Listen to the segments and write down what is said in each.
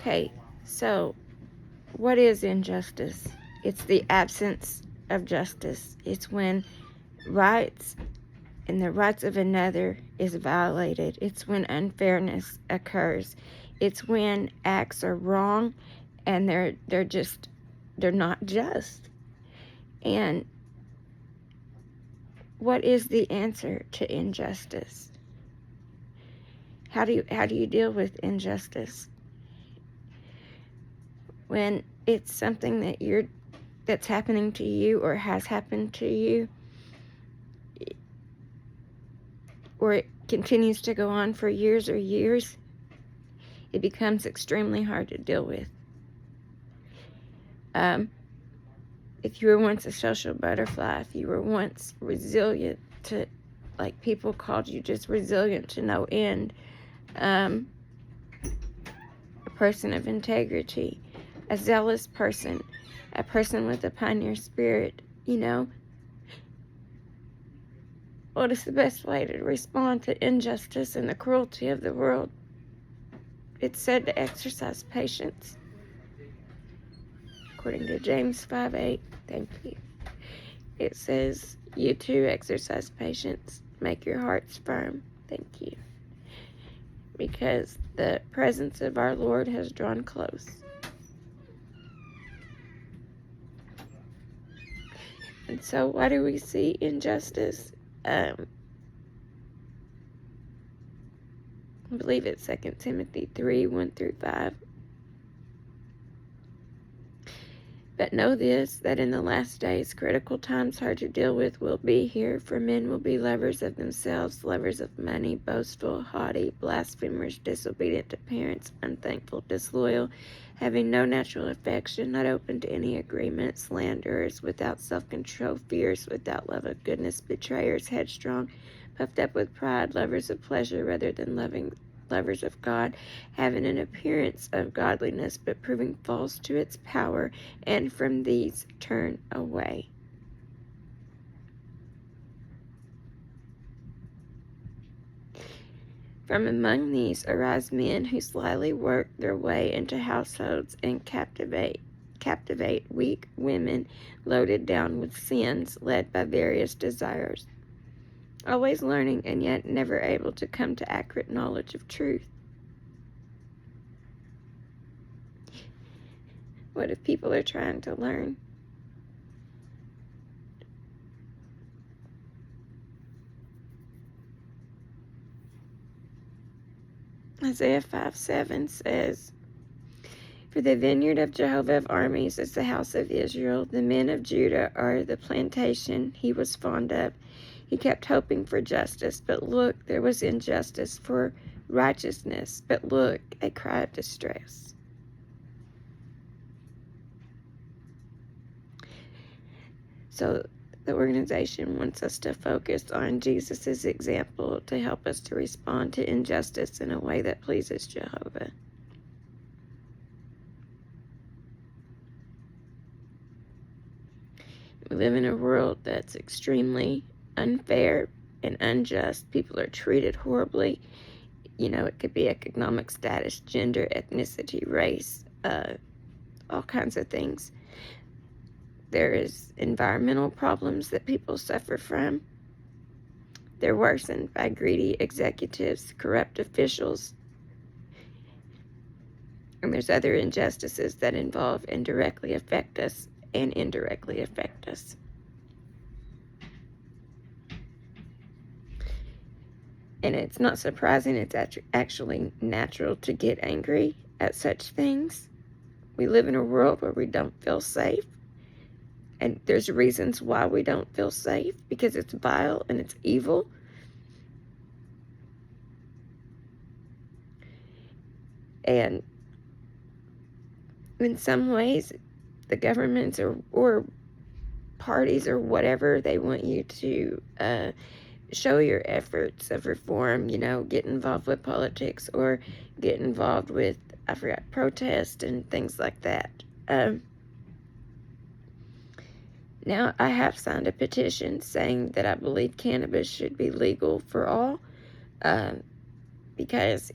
Okay, so what is injustice? It's the absence of justice. It's when rights and the rights of another is violated. It's when unfairness occurs. It's when acts are wrong and they're not just. And what is the answer to injustice? How do you deal with injustice? When it's something that's happening to you or has happened to you, or it continues to go on for years or years, it becomes extremely hard to deal with. If you were once a social butterfly, if you were once resilient to, like people called you just resilient to no end, a person of integrity, a zealous person, a person with a pioneer spirit, what is the best way to respond to injustice and the cruelty of the world? It's said to exercise patience. According to James 5:8, thank you. It says, you too exercise patience. Make your hearts firm. Thank you. Because the presence of our Lord has drawn close. And so why do we see injustice? I believe it's 2 Timothy 3:1-5. But know this, that in the last days, critical times hard to deal with will be here, for men will be lovers of themselves, lovers of money, boastful, haughty, blasphemers, disobedient to parents, unthankful, disloyal, having no natural affection, not open to any agreement, slanderers, without self-control, fierce, without love of goodness, betrayers, headstrong, puffed up with pride, lovers of pleasure rather than lovers of God, having an appearance of godliness, but proving false to its power, and from these turn away. From among these arise men who slyly work their way into households and captivate weak women loaded down with sins, led by various desires, always learning and yet never able to come to accurate knowledge of truth. What if people are trying to learn? Isaiah 5:7 says, for the vineyard of Jehovah of armies is the house of Israel. The men of Judah are the plantation he was fond of. He kept hoping for justice, but look, there was injustice, for righteousness, but look, a cry of distress. So the organization wants us to focus on Jesus' example to help us to respond to injustice in a way that pleases Jehovah. We live in a world that's extremely unfair and unjust. People are treated horribly. It could be economic status, gender, ethnicity, race, all kinds of things. There is environmental problems that people suffer from. They're worsened by greedy executives, corrupt officials. And there's other injustices that involve and directly affect us and indirectly affect us. And it's not surprising, it's actually natural to get angry at such things. We live in a world where we don't feel safe. And there's reasons why we don't feel safe, because it's vile and it's evil. And in some ways, the governments or parties or whatever, they want you to show your efforts of reform, get involved with politics or get involved with, protest and things like that. Now, I have signed a petition saying that I believe cannabis should be legal for all, because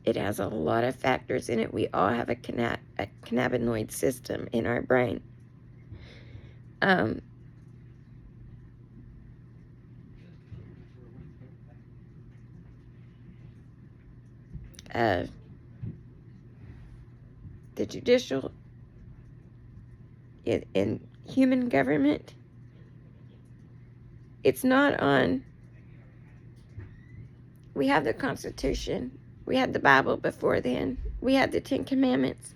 It has a lot of factors in it. We all have a cannabinoid system in our brain. The judicial in human government, it's not on. We have the Constitution. We had the Bible before then. We had the Ten Commandments.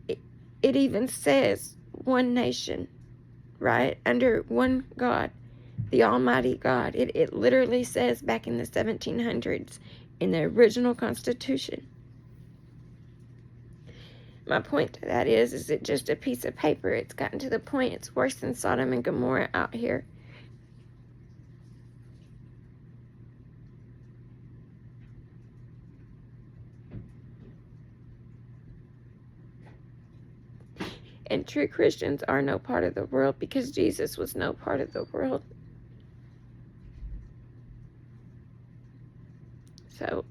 It even says one nation, right? Under one God, the Almighty God. It literally says back in the 1700s in the original Constitution. My point to that is it just a piece of paper? It's gotten to the point it's worse than Sodom and Gomorrah out here. And true Christians are no part of the world because Jesus was no part of the world. So,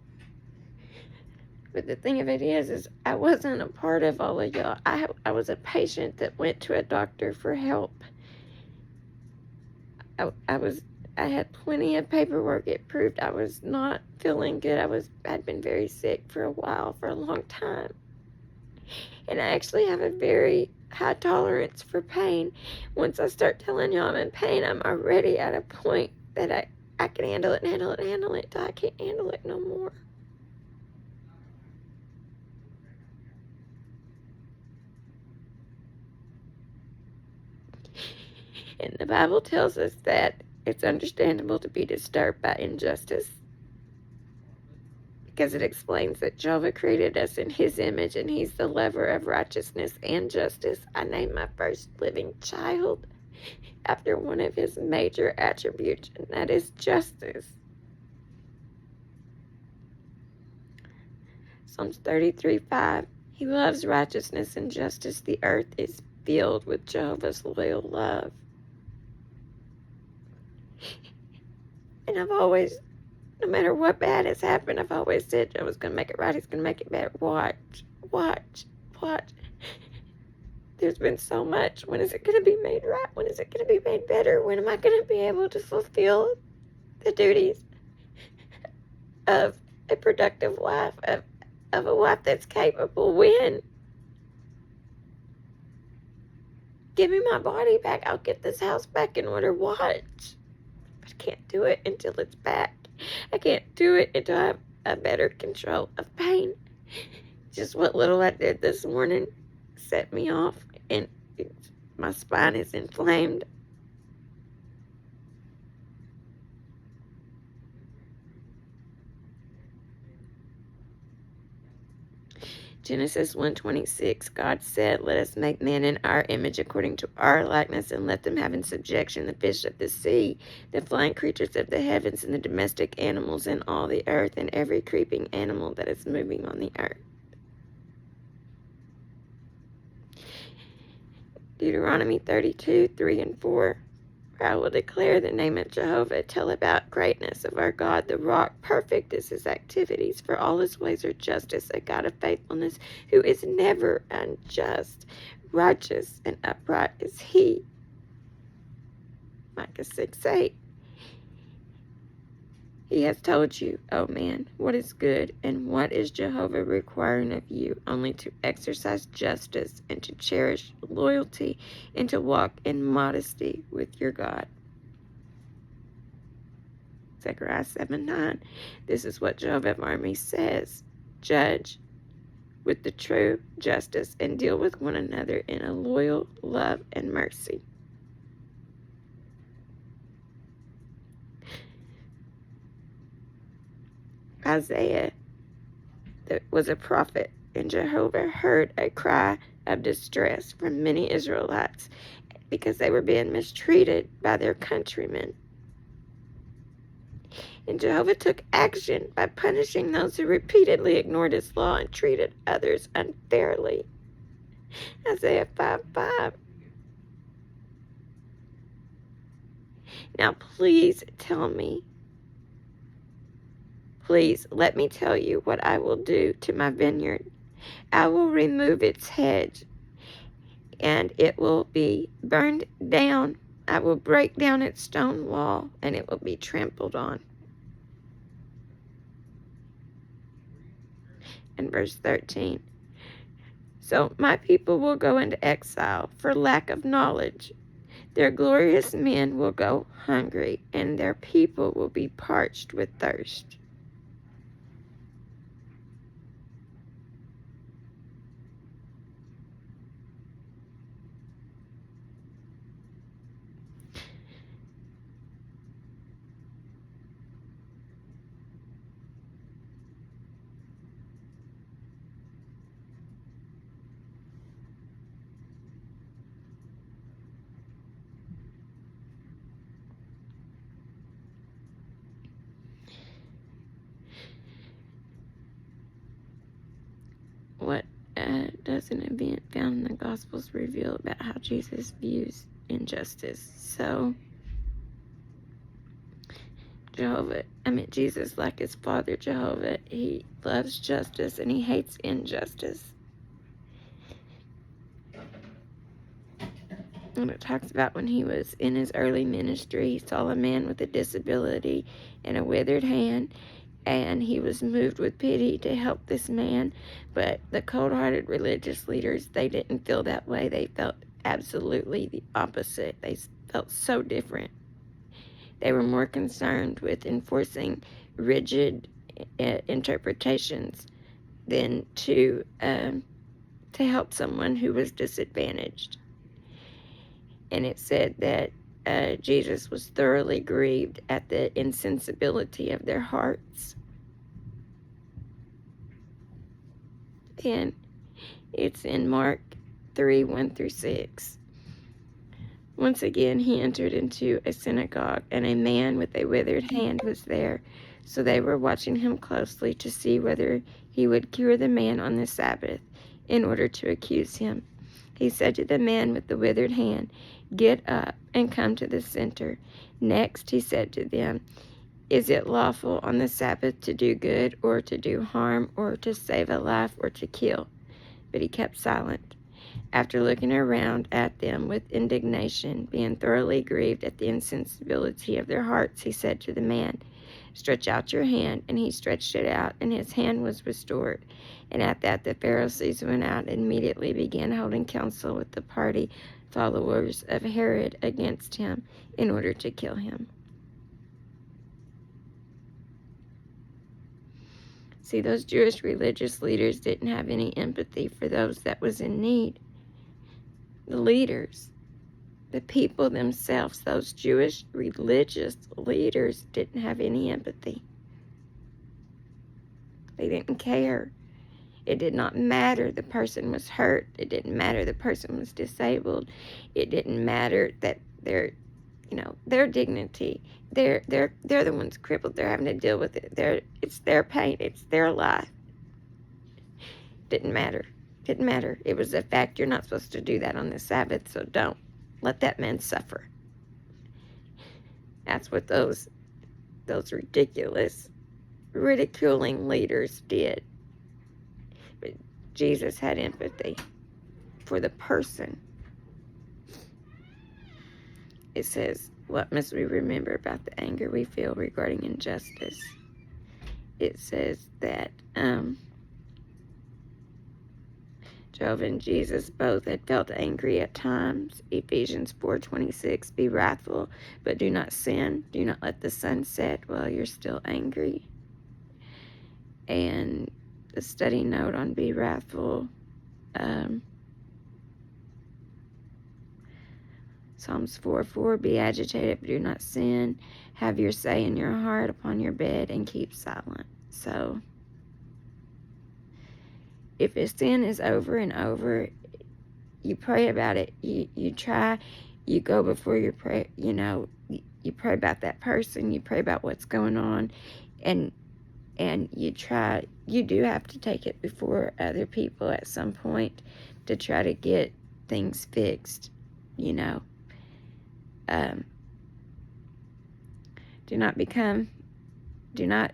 but the thing of it is I wasn't a part of all of y'all. I was a patient that went to a doctor for help. I had plenty of paperwork. It proved I was not feeling good. I'd been very sick for a while, for a long time. And I actually have a very high tolerance for pain. Once I start telling y'all I'm in pain, I'm already at a point that I can handle it till I can't handle it no more. And the Bible tells us that it's understandable to be disturbed by injustice, because it explains that Jehovah created us in his image and he's the lover of righteousness and justice. I named my first living child after one of his major attributes, and that is justice. Psalms 33:5. He loves righteousness and justice. The earth is filled with Jehovah's loyal love. And I've always, no matter what bad has happened, I've always said Jehovah's going to make it right. He's going to make it better. Watch. There's been so much. When is it going to be made right? When is it going to be made better? When am I going to be able to fulfill the duties of a productive wife, of a wife that's capable? When? Give me my body back. I'll get this house back in order. Watch. But I can't do it until it's back. I can't do it until I have a better control of pain. Just what little I did this morning set me off, and my spine is inflamed. Genesis 1:26, God said, "Let us make man in our image according to our likeness, and let them have in subjection the fish of the sea, the flying creatures of the heavens, and the domestic animals in all the earth, and every creeping animal that is moving on the earth." Deuteronomy 32:3-4. I will declare the name of Jehovah, tell about greatness of our God, the rock. Perfect is his activities, for all his ways are justice, a God of faithfulness, who is never unjust. Righteous and upright is he. Micah 6:8. He has told you, O man, what is good, and what is Jehovah requiring of you? Only to exercise justice, and to cherish loyalty, and to walk in modesty with your God. Zechariah 7:9. This is what Jehovah of armies says: judge with the true justice, and deal with one another in a loyal love and mercy. Isaiah was a prophet, and Jehovah heard a cry of distress from many Israelites because they were being mistreated by their countrymen. And Jehovah took action by punishing those who repeatedly ignored his law and treated others unfairly. Isaiah 5:5. Now please tell me Please let me tell you what I will do to my vineyard. I will remove its hedge, and it will be burned down. I will break down its stone wall, and it will be trampled on. And verse 13. So my people will go into exile for lack of knowledge. Their glorious men will go hungry, and their people will be parched with thirst. What does an event found in the Gospels reveal about how Jesus views injustice? So, Jesus, like his father Jehovah, he loves justice and he hates injustice. And it talks about when he was in his early ministry, he saw a man with a disability and a withered hand, and he was moved with pity to help this man. But the cold-hearted religious leaders, they didn't feel that way. They felt absolutely the opposite. They felt so different. They were more concerned with enforcing rigid interpretations than to help someone who was disadvantaged. And it said that Jesus was thoroughly grieved at the insensibility of their hearts. And it's in Mark 3:1-6. Once again, he entered into a synagogue, and a man with a withered hand was there. So they were watching him closely to see whether he would cure the man on the Sabbath, in order to accuse him. He said to the man with the withered hand, "Get up and come to the center." Next, he said to them, "Is it lawful on the Sabbath to do good or to do harm, or to save a life or to kill?" But he kept silent. After looking around at them with indignation, being thoroughly grieved at the insensibility of their hearts, he said to the man, "Stretch out your hand." And he stretched it out, and his hand was restored. And at that the Pharisees went out and immediately began holding counsel with the party followers of Herod against him, in order to kill him. See, those Jewish religious leaders didn't have any empathy for those that was in need. The leaders, the people themselves, those Jewish religious leaders didn't have any empathy. They didn't care. It did not matter the person was hurt. It didn't matter the person was disabled. It didn't matter that their dignity. They're the ones crippled. They're having to deal with it. It's their pain. It's their life. Didn't matter. Didn't matter. It was a fact. You're not supposed to do that on the Sabbath, so don't let that man suffer. That's what those ridiculous, ridiculing leaders did. But Jesus had empathy for the person. It says, what must we remember about the anger we feel regarding injustice? It says that Jehovah and Jesus both had felt angry at times. Ephesians 4:26, be wrathful, but do not sin. Do not let the sun set while you're still angry. And the study note on be wrathful, Psalms 4:4, be agitated, but do not sin. Have your say in your heart upon your bed and keep silent. So, if a sin is over and over, you pray about it. You try, you go before you pray, you pray about that person, you pray about what's going on, and you try, you do have to take it before other people at some point to try to get things fixed, Do not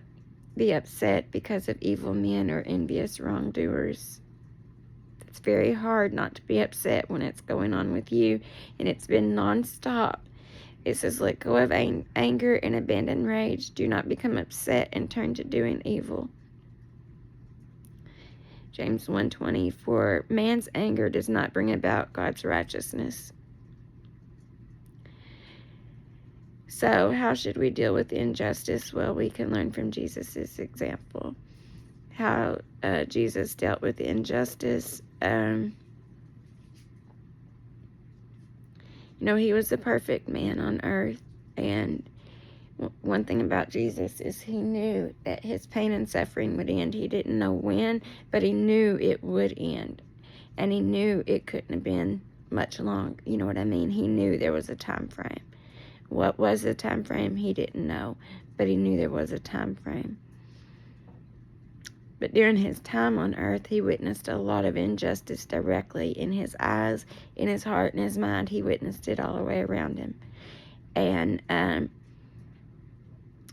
be upset because of evil men or envious wrongdoers. It's very hard not to be upset when it's going on with you, and it's been nonstop. It says, let go of anger and abandon rage. Do not become upset and turn to doing evil. James 1:20, for man's anger does not bring about God's righteousness. So how should we deal with injustice? Well, we can learn from Jesus' example. How Jesus dealt with injustice. He was the perfect man on earth, and one thing about Jesus is he knew that his pain and suffering would end. He didn't know when, but he knew it would end, and he knew it couldn't have been much longer. You know what I mean? He knew there was a time frame. What was the time frame? He didn't know, but he knew there was a time frame. But during his time on earth, he witnessed a lot of injustice directly in his eyes, in his heart, in his mind. He witnessed it all the way around him. And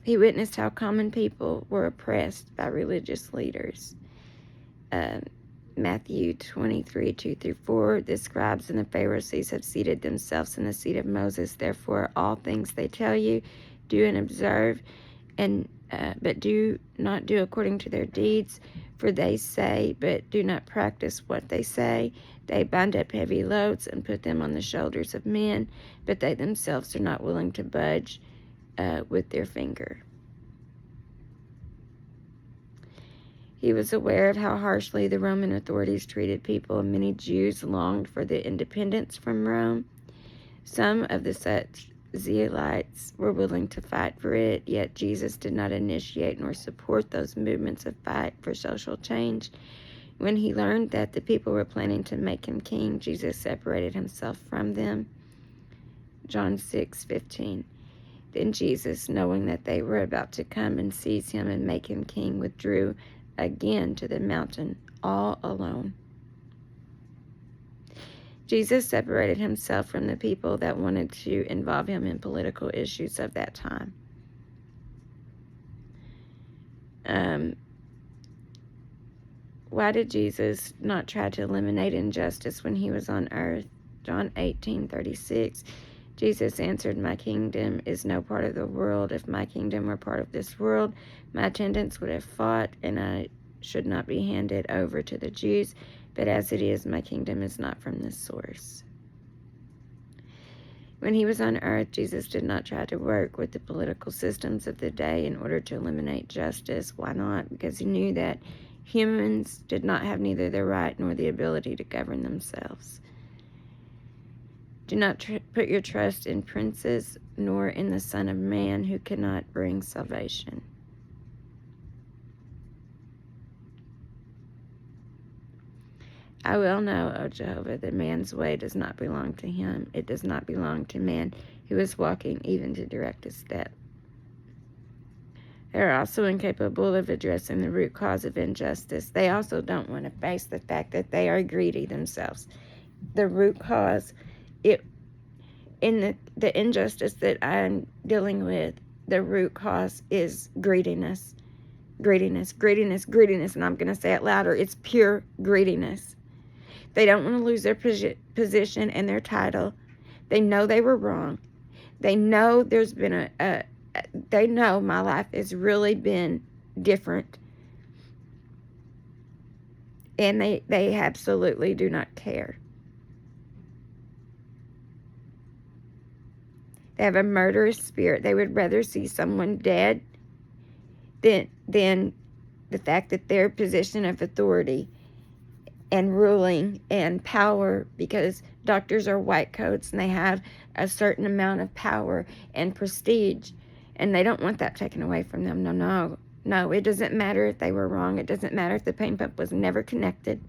he witnessed how common people were oppressed by religious leaders. Matthew 23:2-4, the scribes and the Pharisees have seated themselves in the seat of Moses. Therefore, all things they tell you, do and observe, but do not do according to their deeds, for they say, but do not practice what they say. They bind up heavy loads and put them on the shoulders of men, but they themselves are not willing to budge with their finger. He was aware of how harshly the Roman authorities treated people, and many Jews longed for the independence from Rome. Some of the such zealots were willing to fight for it, yet Jesus did not initiate nor support those movements of fight for social change. When he learned that the people were planning to make him king, Jesus separated himself from them. John 6:15. Then Jesus, knowing that they were about to come and seize him and make him king, withdrew again to the mountain all alone. Jesus separated himself from the people that wanted to involve him in political issues of that time. Why did Jesus not try to eliminate injustice when he was on earth? John 18:36. Jesus answered, my kingdom is no part of the world. If my kingdom were part of this world, my attendants would have fought, and I should not be handed over to the Jews. But as it is, my kingdom is not from this source. When he was on earth, Jesus did not try to work with the political systems of the day in order to eliminate justice. Why not? Because he knew that humans did not have neither the right nor the ability to govern themselves. Do not put your trust in princes, nor in the Son of Man, who cannot bring salvation. I well know, O Jehovah, that man's way does not belong to him. It does not belong to man who is walking even to direct his step. They are also incapable of addressing the root cause of injustice. They also don't want to face the fact that they are greedy themselves. The root cause, in the injustice that I'm dealing with, the root cause is greediness. Greediness, greediness, greediness. And I'm going to say it louder. It's pure greediness. They don't want to lose their position and their title. They know they were wrong. They know there's been they know my life has really been different. And they absolutely do not care. They have a murderous spirit. They would rather see someone dead than the fact that their position of authority and ruling and power, because doctors are white coats and they have a certain amount of power and prestige, and they don't want that taken away from them. No, it doesn't matter if they were wrong. It doesn't matter if the pain pump was never connected.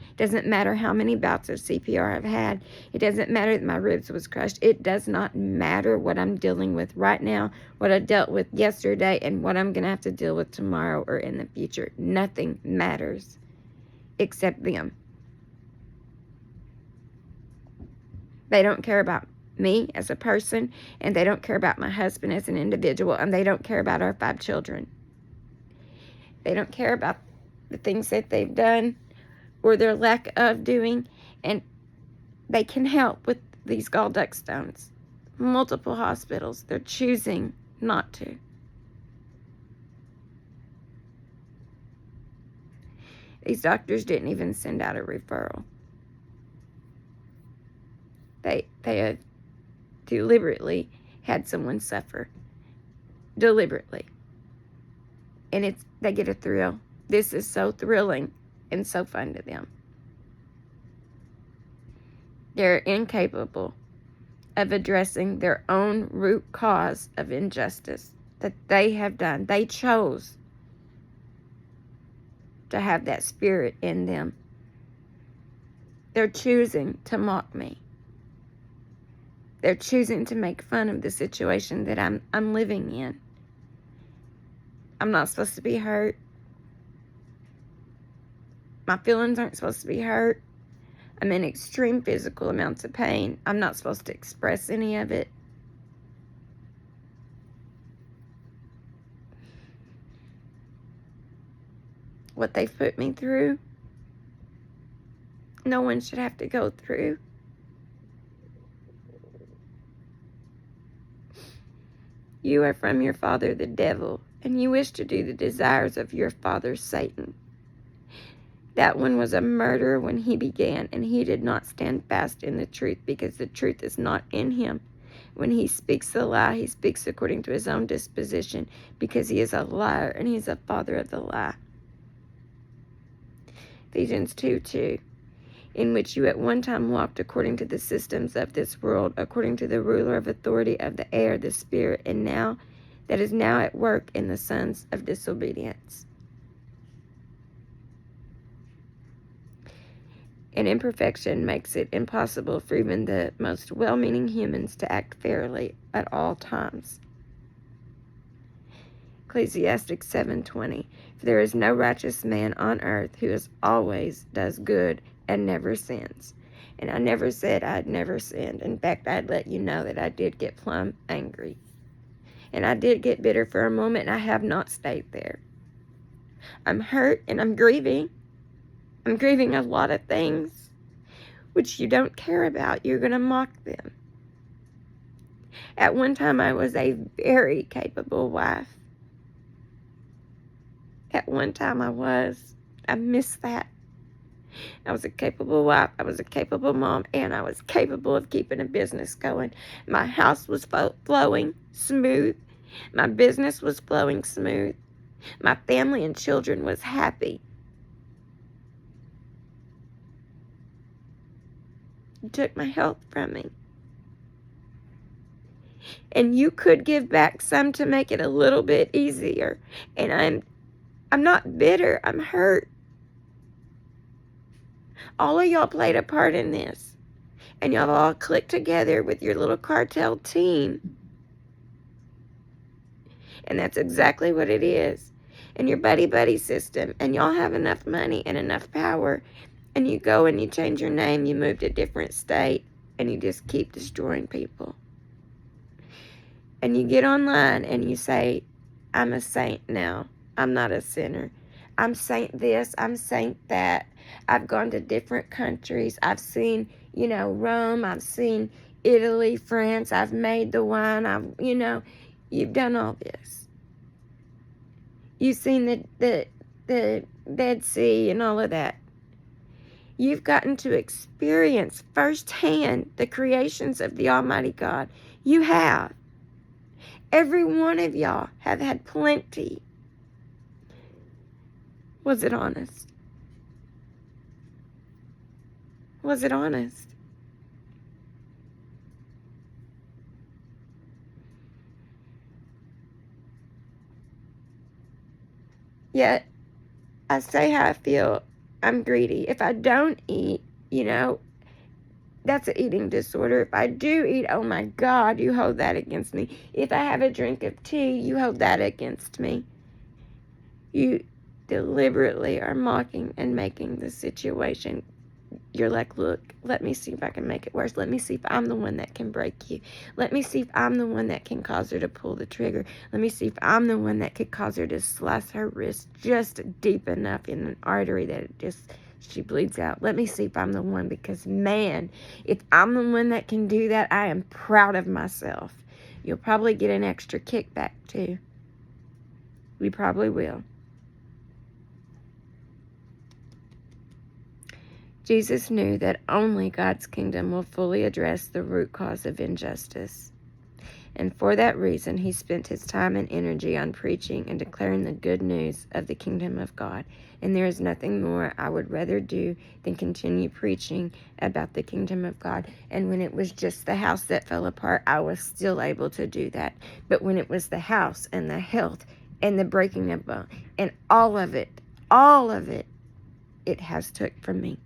It doesn't matter how many bouts of CPR I've had. It doesn't matter that my ribs was crushed. It does not matter what I'm dealing with right now, what I dealt with yesterday, and what I'm going to have to deal with tomorrow or in the future. Nothing matters except them. They don't care about me as a person, and they don't care about my husband as an individual, and they don't care about our 5 children. They don't care about the things that they've done or their lack of doing, and they can help with these gallduct stones. Multiple hospitals, they're choosing not to. These doctors didn't even send out a referral. They have deliberately had someone suffer. Deliberately. And they get a thrill. This is so thrilling and so fun to them. They're incapable of addressing their own root cause of injustice that they have done. They chose to have that spirit in them. They're choosing to mock me. They're choosing to make fun of the situation that I'm living in. I'm not supposed to be hurt. My feelings aren't supposed to be hurt. I'm in extreme physical amounts of pain. I'm not supposed to express any of it. What they've put me through, no one should have to go through. You are from your father, the devil, and you wish to do the desires of your father, Satan. That one was a murderer when he began, and he did not stand fast in the truth, because the truth is not in him. When he speaks a lie, he speaks according to his own disposition, because he is a liar, and he is a father of the lie. Ephesians 2:2, in which you at one time walked according to the systems of this world, according to the ruler of authority of the air, the spirit, and now that is now at work in the sons of disobedience. And imperfection makes it impossible for even the most well-meaning humans to act fairly at all times. Ecclesiastes 7:20, for there is no righteous man on earth who always does good and never sins. And I never said I'd never sinned. In fact, I'd let you know that I did get plumb angry. And I did get bitter for a moment, and I have not stayed there. I'm hurt and I'm grieving. I'm grieving a lot of things which you don't care about. You're going to mock them. At one time, I was a very capable wife. At one time, I was. I miss that. I was a capable wife. I was a capable mom. And I was capable of keeping a business going. My house was flowing smooth. My business was flowing smooth. My family and children was happy. You took my health from me. And you could give back some to make it a little bit easier. And I'm not bitter. I'm hurt. All of y'all played a part in this. And y'all all clicked together with your little cartel team. And that's exactly what it is. And your buddy system. And y'all have enough money and enough power. And you go and you change your name. You move to a different state. And you just keep destroying people. And you get online and you say, I'm a saint now. I'm not a sinner. I'm saint this. I'm saint that. I've gone to different countries. I've seen, Rome. I've seen Italy, France. I've made the wine. You've done all this. You've seen the Dead Sea and all of that. You've gotten to experience firsthand the creations of the Almighty God. You have. Every one of y'all have had plenty. Was it honest? Was it honest? Yet, I say how I feel. I'm greedy. If I don't eat, that's an eating disorder. If I do eat, oh my God, you hold that against me. If I have a drink of tea, you hold that against me. You deliberately are mocking and making the situation you're like, look, let me see if I can make it worse. Let me see if I'm the one that can break you. Let me see if I'm the one that can cause her to pull the trigger. Let me see if I'm the one that could cause her to slice her wrist just deep enough in an artery that she bleeds out. Let me see if I'm the one, because, man, if I'm the one that can do that, I am proud of myself. You'll probably get an extra kickback, too. We probably will. Jesus knew that only God's kingdom will fully address the root cause of injustice. And for that reason, he spent his time and energy on preaching and declaring the good news of the kingdom of God. And there is nothing more I would rather do than continue preaching about the kingdom of God. And when it was just the house that fell apart, I was still able to do that. But when it was the house and the health and the breaking of bone and all of it, it has took from me.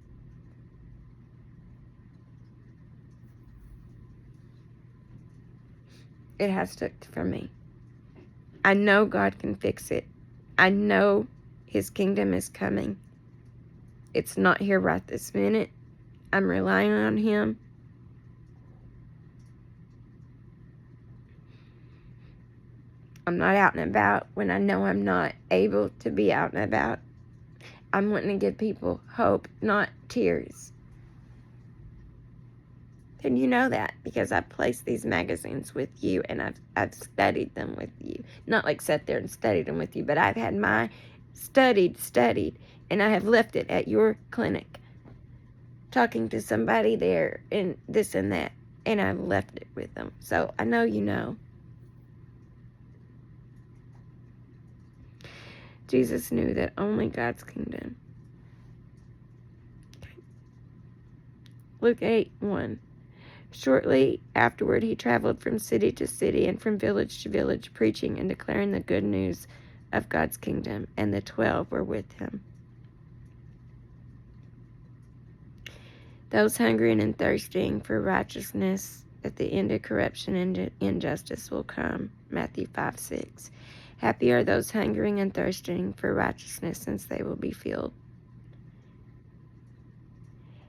It has took from me. I know God can fix it. I know his kingdom is coming. It's not here right this minute. I'm relying on him. I'm not out and about when I know I'm not able to be out and about. I'm wanting to give people hope, not tears. And you know that because I've placed these magazines with you and I've studied them with you. Not like sat there and studied them with you, but I've had my studied, and I have left it at your clinic, talking to somebody there and this and that, and I've left it with them. So I know you know. Jesus knew that only God's kingdom. Luke 8:1. Shortly afterward, he traveled from city to city and from village to village, preaching and declaring the good news of God's kingdom, and the 12 were with him. Those hungry and thirsting for righteousness, at the end of corruption and injustice will come. Matthew 5:6. Happy are those hungering and thirsting for righteousness, since they will be filled.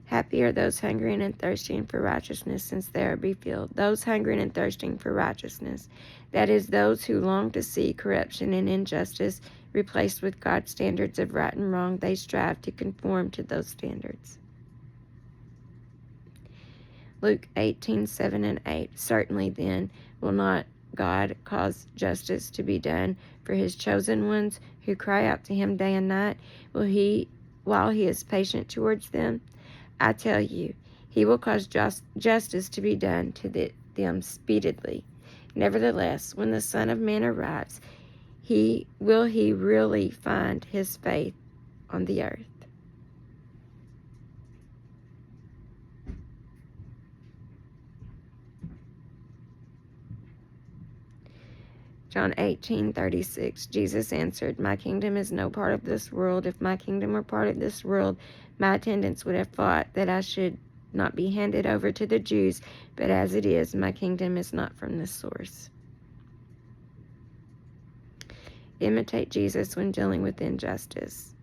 Happy are those hungering and thirsting for righteousness, since they will be filled. Those hungering and thirsting for righteousness, that is, those who long to see corruption and injustice replaced with God's standards of right and wrong, they strive to conform to those standards. Luke 18:7 and 8. Certainly then will not God cause justice to be done for his chosen ones who cry out to him day and night? Will he, while he is patient towards them? I tell you, he will cause justice to be done to them speedily. Nevertheless, when the Son of Man arrives, will he really find his faith on the earth? John 18:36. Jesus answered, my kingdom is no part of this world. If my kingdom were part of this world, my attendants would have fought that I should not be handed over to the Jews, but as it is, my kingdom is not from this source. Imitate Jesus when dealing with injustice.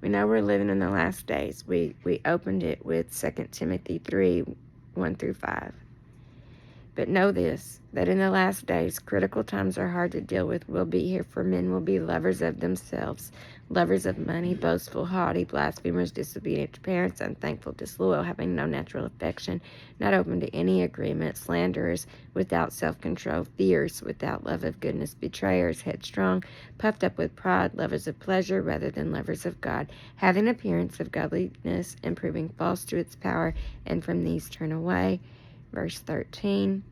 We know we're living in the last days. We opened it with 2 Timothy 3:1-5. But know this, that in the last days, critical times are hard to deal with will be here, for men will be lovers of themselves, lovers of money, boastful, haughty, blasphemers, disobedient to parents, unthankful, disloyal, having no natural affection, not open to any agreement, slanderers, without self-control, fierce, without love of goodness, betrayers, headstrong, puffed up with pride, lovers of pleasure rather than lovers of God, having appearance of godliness and proving false to its power, and from these turn away. Verse 13.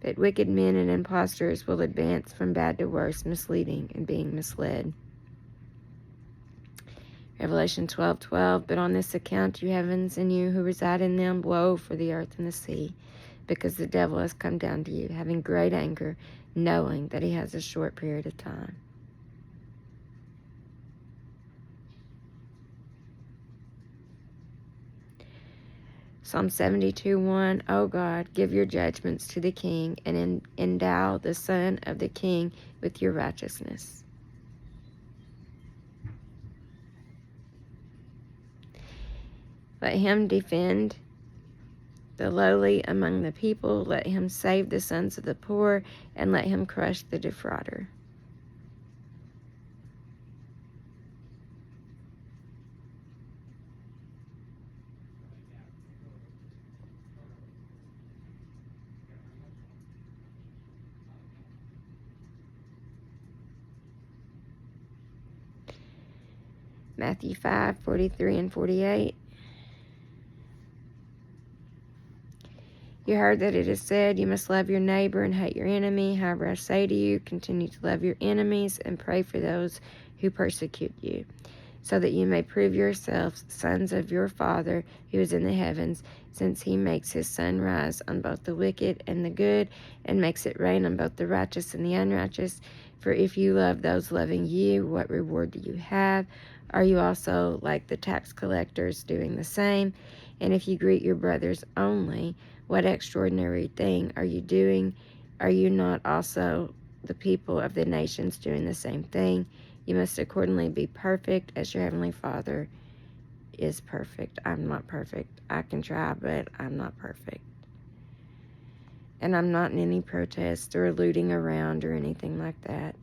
But wicked men and impostors will advance from bad to worse, misleading and being misled. Revelation 12:12. But on this account, you heavens and you who reside in them, woe for the earth and the sea, because the devil has come down to you, having great anger, knowing that he has a short period of time. Psalm 72:1. O God, give your judgments to the king, and endow the son of the king with your righteousness. Let him defend the lowly among the people. Let him save the sons of the poor, and let him crush the defrauder. Matthew 5:43 and 48. You heard that it is said, you must love your neighbor and hate your enemy. However, I say to you, continue to love your enemies and pray for those who persecute you, so that you may prove yourselves sons of your Father who is in the heavens, since he makes his sun rise on both the wicked and the good, and makes it rain on both the righteous and the unrighteous. For if you love those loving you, what reward do you have? Are you also like the tax collectors doing the same? And if you greet your brothers only, what extraordinary thing are you doing? Are you not also the people of the nations doing the same thing? You must accordingly be perfect as your heavenly Father is perfect. I'm not perfect. I can try, but I'm not perfect. And I'm not in any protest or looting around or anything like that.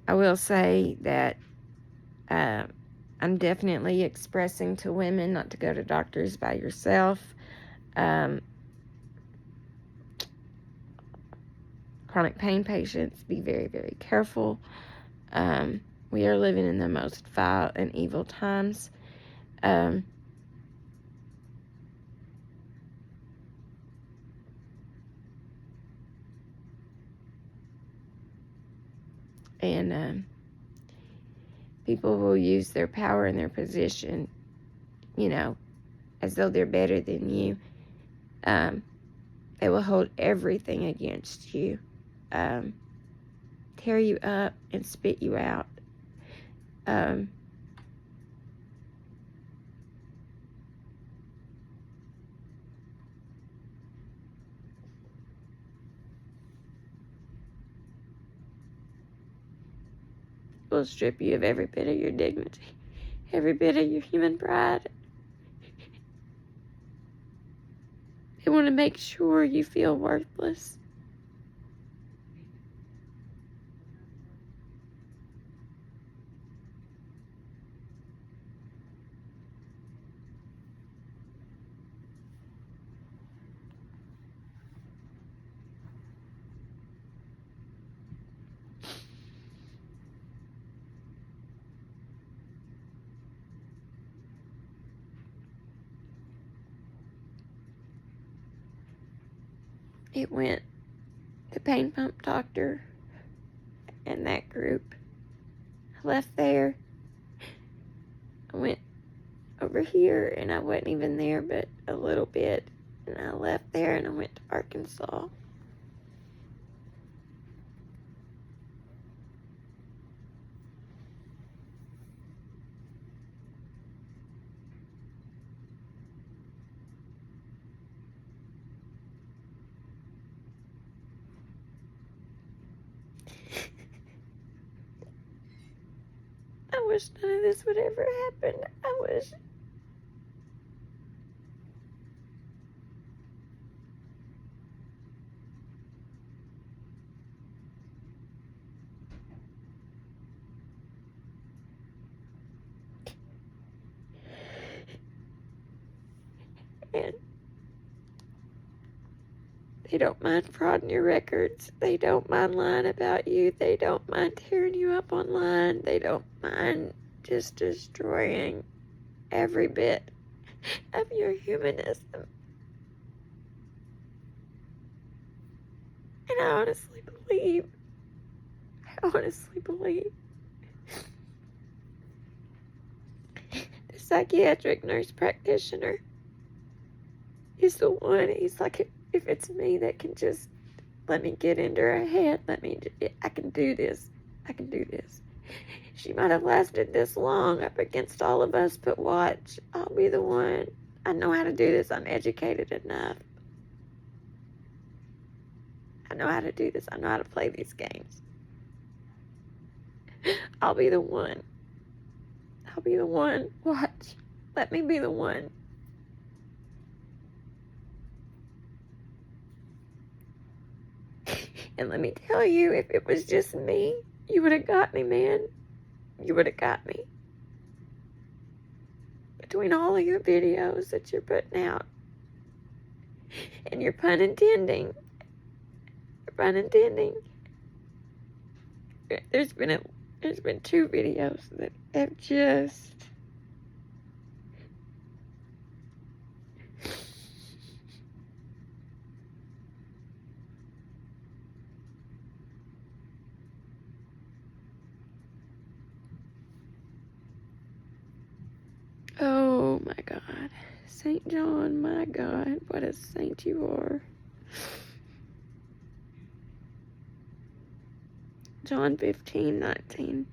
I will say that I'm definitely expressing to women not to go to doctors by yourself. Chronic pain patients, be very, very careful. We are living in the most vile and evil times. And people will use their power and their position, as though they're better than you. They will hold everything against you, tear you up and spit you out. Will strip you of every bit of your dignity, every bit of your human pride. They want to make sure you feel worthless. It went the pain pump doctor and that group. I left there. I went over here, and I wasn't even there but a little bit. And I left there, and I went to Arkansas. I wish none of this would ever happen. I wish. And they don't mind frauding your records. They don't mind lying about you. They don't mind tearing you up online. They don't mind just destroying every bit of your humanism. And I honestly believe the psychiatric nurse practitioner is the one. He's like if it's me that can just let me get into her head, I can do this. I can do this. She might have lasted this long up against all of us, but watch, I'll be the one. I know how to do this. I'm educated enough. I know how to do this. I know how to play these games. I'll be the one. I'll be the one. Watch. Let me be the one. And let me tell you, if it was just me, you would have got me, man. You would have got me. Between all of your videos that you're putting out, and you're pun intending, there's been 2 videos that have just oh my God. St. John, my God, what a saint you are. John 15:19.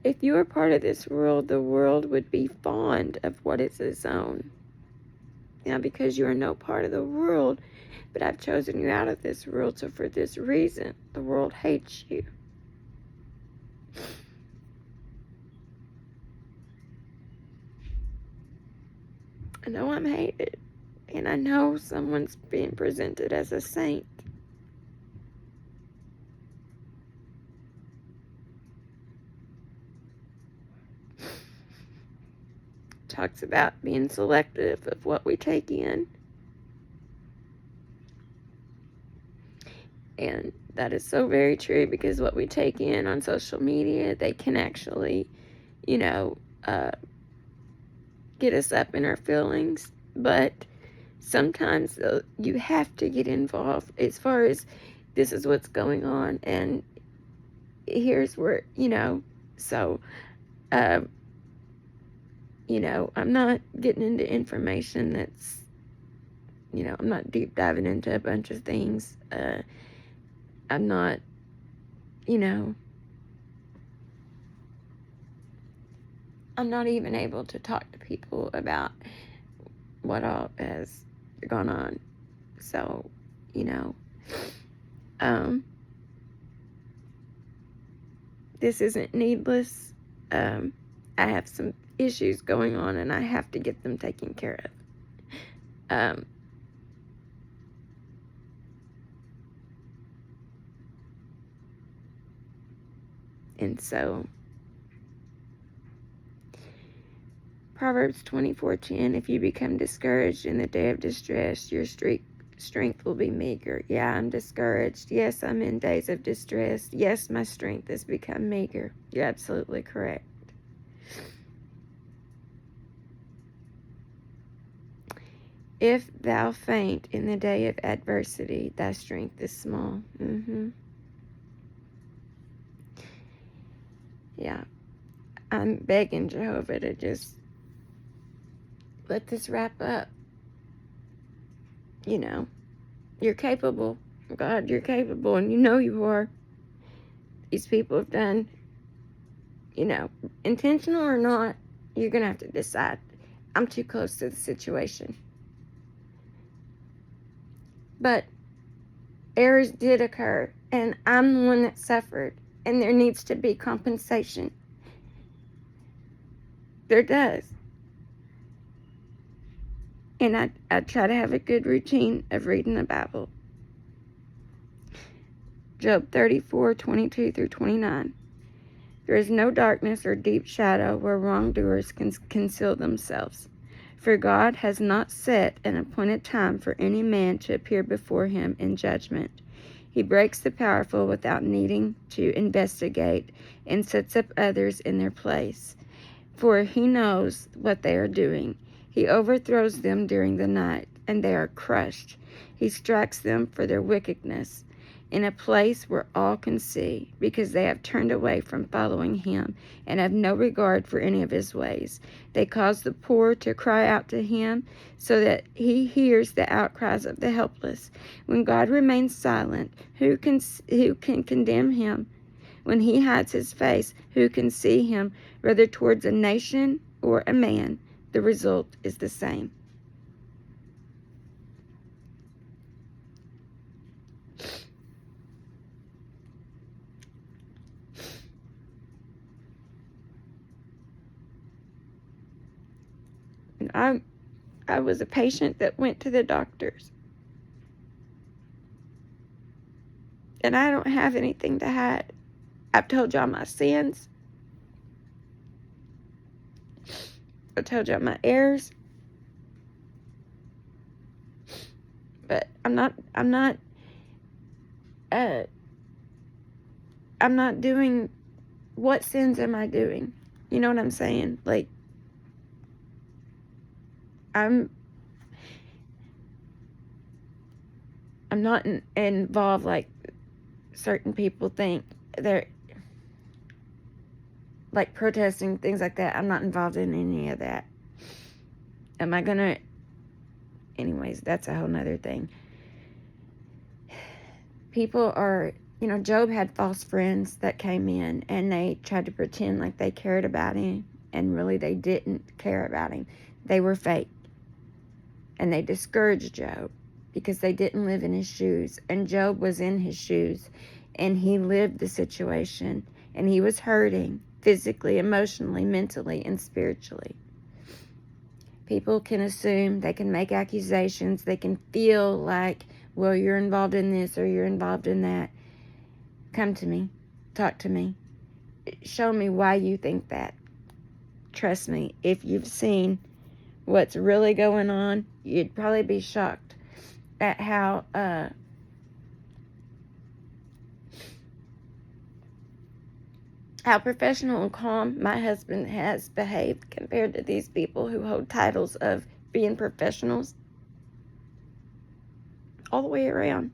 If you are part of this world, the world would be fond of what is its own. Now, because you are no part of the world, but I've chosen you out of this world, so for this reason, the world hates you. I know I'm hated, and I know someone's being presented as a saint. Talks about being selective of what we take in. And that is so very true, because what we take in on social media, they can actually, get us up in our feelings. But sometimes you have to get involved as far as this is what's going on, and here's where, so, I'm not getting into information that's, I'm not deep diving into a bunch of things. I'm not, I'm not even able to talk to people about what all has gone on. So, this isn't needless. I have some issues going on, and I have to get them taken care of. And so, Proverbs 24:10, if you become discouraged in the day of distress, your strength will be meager. Yeah, I'm discouraged. Yes, I'm in days of distress. Yes, my strength has become meager. You're absolutely correct. If thou faint in the day of adversity, thy strength is small. Yeah, I'm begging Jehovah to just let this wrap up. You're capable. God, you're capable, and you are. These people have done, intentional or not, you're going to have to decide. I'm too close to the situation. But errors did occur, and I'm the one that suffered, and there needs to be compensation. There does. And I try to have a good routine of reading the Bible. Job 34:22 through 29. There is no darkness or deep shadow where wrongdoers can conceal themselves. For God has not set an appointed time for any man to appear before him in judgment. He breaks the powerful without needing to investigate, and sets up others in their place. For he knows what they are doing. He overthrows them during the night, and they are crushed. He strikes them for their wickedness. in a place where all can see, because they have turned away from following him and have no regard for any of his ways. They cause the poor to cry out to him so that he hears the outcries of the helpless. When God remains silent, who can condemn him? When he hides his face, who can see him? Whether towards a nation or a man, the result is the same. I was a patient that went to the doctors. And I don't have anything to hide. I've told y'all my sins. I told y'all my errors. But I'm not doing, what sins am I doing? You know what I'm saying? Like, I'm not involved like certain people think. They're like protesting, things like that. I'm not involved in any of that. Am I gonna? Anyways, that's a whole nother thing. People are, Job had false friends that came in and they tried to pretend like they cared about him, and really they didn't care about him. They were fake. And they discouraged Job because they didn't live in his shoes. And Job was in his shoes, and he lived the situation, and he was hurting physically, emotionally, mentally, and spiritually. People can assume, they can make accusations, they can feel like, well, you're involved in this or you're involved in that. Come to me. Talk to me. Show me why you think that. Trust me, if you've seen what's really going on, you'd probably be shocked at how professional and calm my husband has behaved compared to these people who hold titles of being professionals all the way around.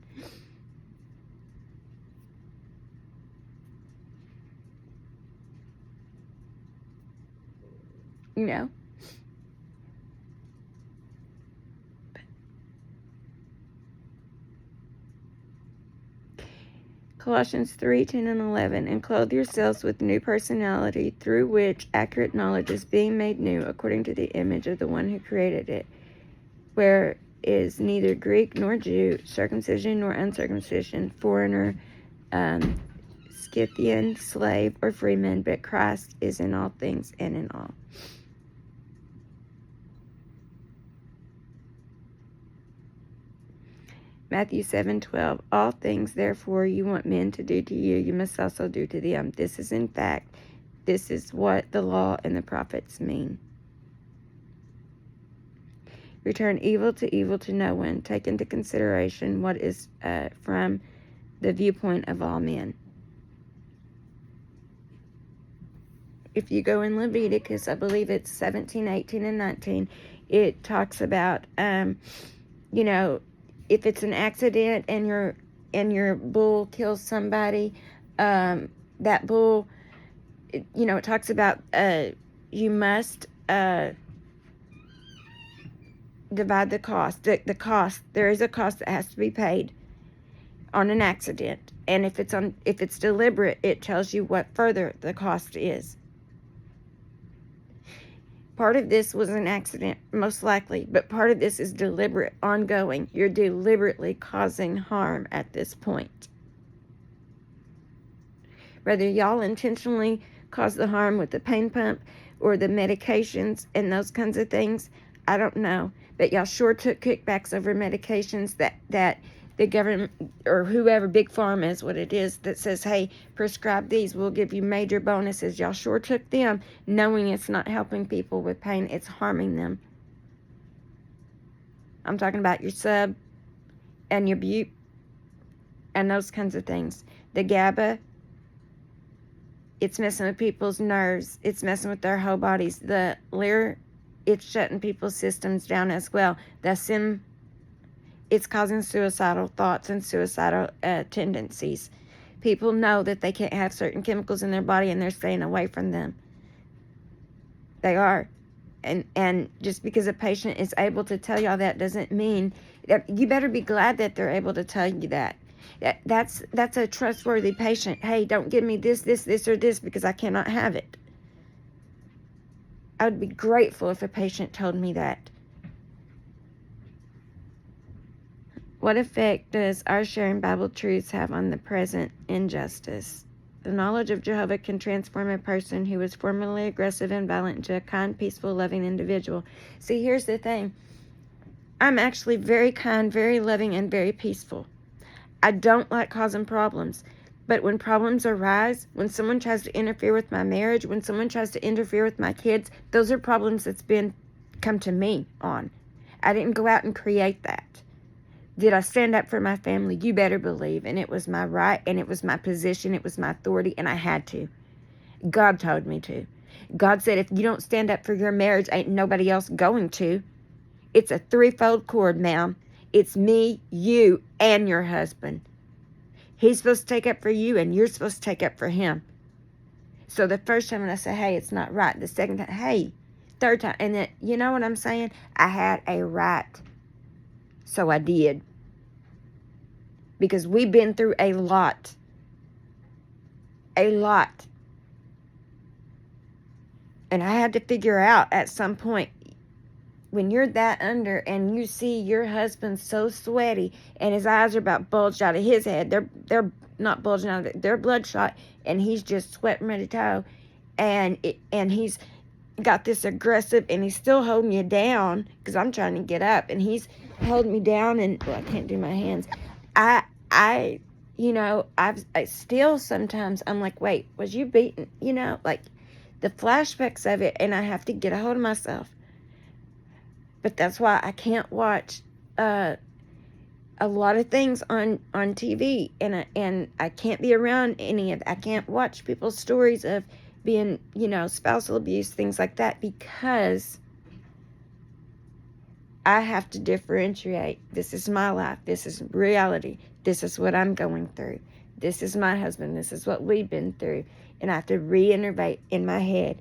You know? Colossians 3:10 and 11, and clothe yourselves with new personality, through which accurate knowledge is being made new according to the image of the one who created it, where is neither Greek nor Jew, circumcision nor uncircumcision, foreigner, Scythian, slave, or freeman, but Christ is in all things and in all. Matthew 7:12, all things, therefore, you want men to do to you, you must also do to them. This is what the law and the prophets mean. Return evil to no one. Take into consideration what is from the viewpoint of all men. If you go in Leviticus, I believe it's 17, 18, and 19, it talks about, if it's an accident and your bull kills somebody, that bull, it talks about you must divide the cost. The cost, there is a cost that has to be paid on an accident, and if it's deliberate, it tells you what further the cost is. Part of this was an accident, most likely, but part of this is deliberate, ongoing. You're deliberately causing harm at this point. Whether y'all intentionally cause the harm with the pain pump or the medications and those kinds of things, I don't know. But y'all sure took kickbacks over medications that the government or whoever, Big Pharma is what it is, that says, hey, prescribe these, we'll give you major bonuses. Y'all sure took them knowing it's not helping people with pain, it's harming them. I'm talking about your sub and your bupe and those kinds of things. The GABA, it's messing with people's nerves. It's messing with their whole bodies. The Lear, it's shutting people's systems down as well. The Sim, it's causing suicidal thoughts and suicidal tendencies. People know that they can't have certain chemicals in their body, and they're staying away from them. They are. And just because a patient is able to tell y'all that doesn't mean that you better be glad that they're able to tell you that. That's a trustworthy patient. Hey, don't give me this, or this because I cannot have it. I would be grateful if a patient told me that. What effect does our sharing Bible truths have on the present injustice? The knowledge of Jehovah can transform a person who was formerly aggressive and violent into a kind, peaceful, loving individual. See, here's the thing. I'm actually very kind, very loving, and very peaceful. I don't like causing problems. But when problems arise, when someone tries to interfere with my marriage, when someone tries to interfere with my kids, those are problems that's come to me on. I didn't go out and create that. Did I stand up for my family? You better believe. And it was my right, and it was my position, it was my authority, and I had to. God told me to. God said, if you don't stand up for your marriage, ain't nobody else going to. It's a threefold cord, ma'am. It's me, you, and your husband. He's supposed to take up for you, and you're supposed to take up for him. So the first time when I say, hey, it's not right. The second time, hey. Third time. And then, you know what I'm saying? I had a right. So I did. Because we've been through a lot. A lot. And I had to figure out at some point, when you're that under and you see your husband so sweaty and his eyes are about bulged out of his head, they're not bulging out of it, they're bloodshot, and he's just sweating ready to go, and he's got this aggressive, and he's still holding you down because I'm trying to get up, and he's holding me down, and I can't do my hands. I still sometimes I'm like, wait, was you beaten? Like the flashbacks of it, and I have to get a hold of myself. But that's why I can't watch a lot of things on TV, and I can't be around any of. I can't watch people's stories of being, spousal abuse, things like that, because I have to differentiate. This is my life. This is reality. This is what I'm going through. This is my husband. This is what we've been through. And I have to reinnervate in my head.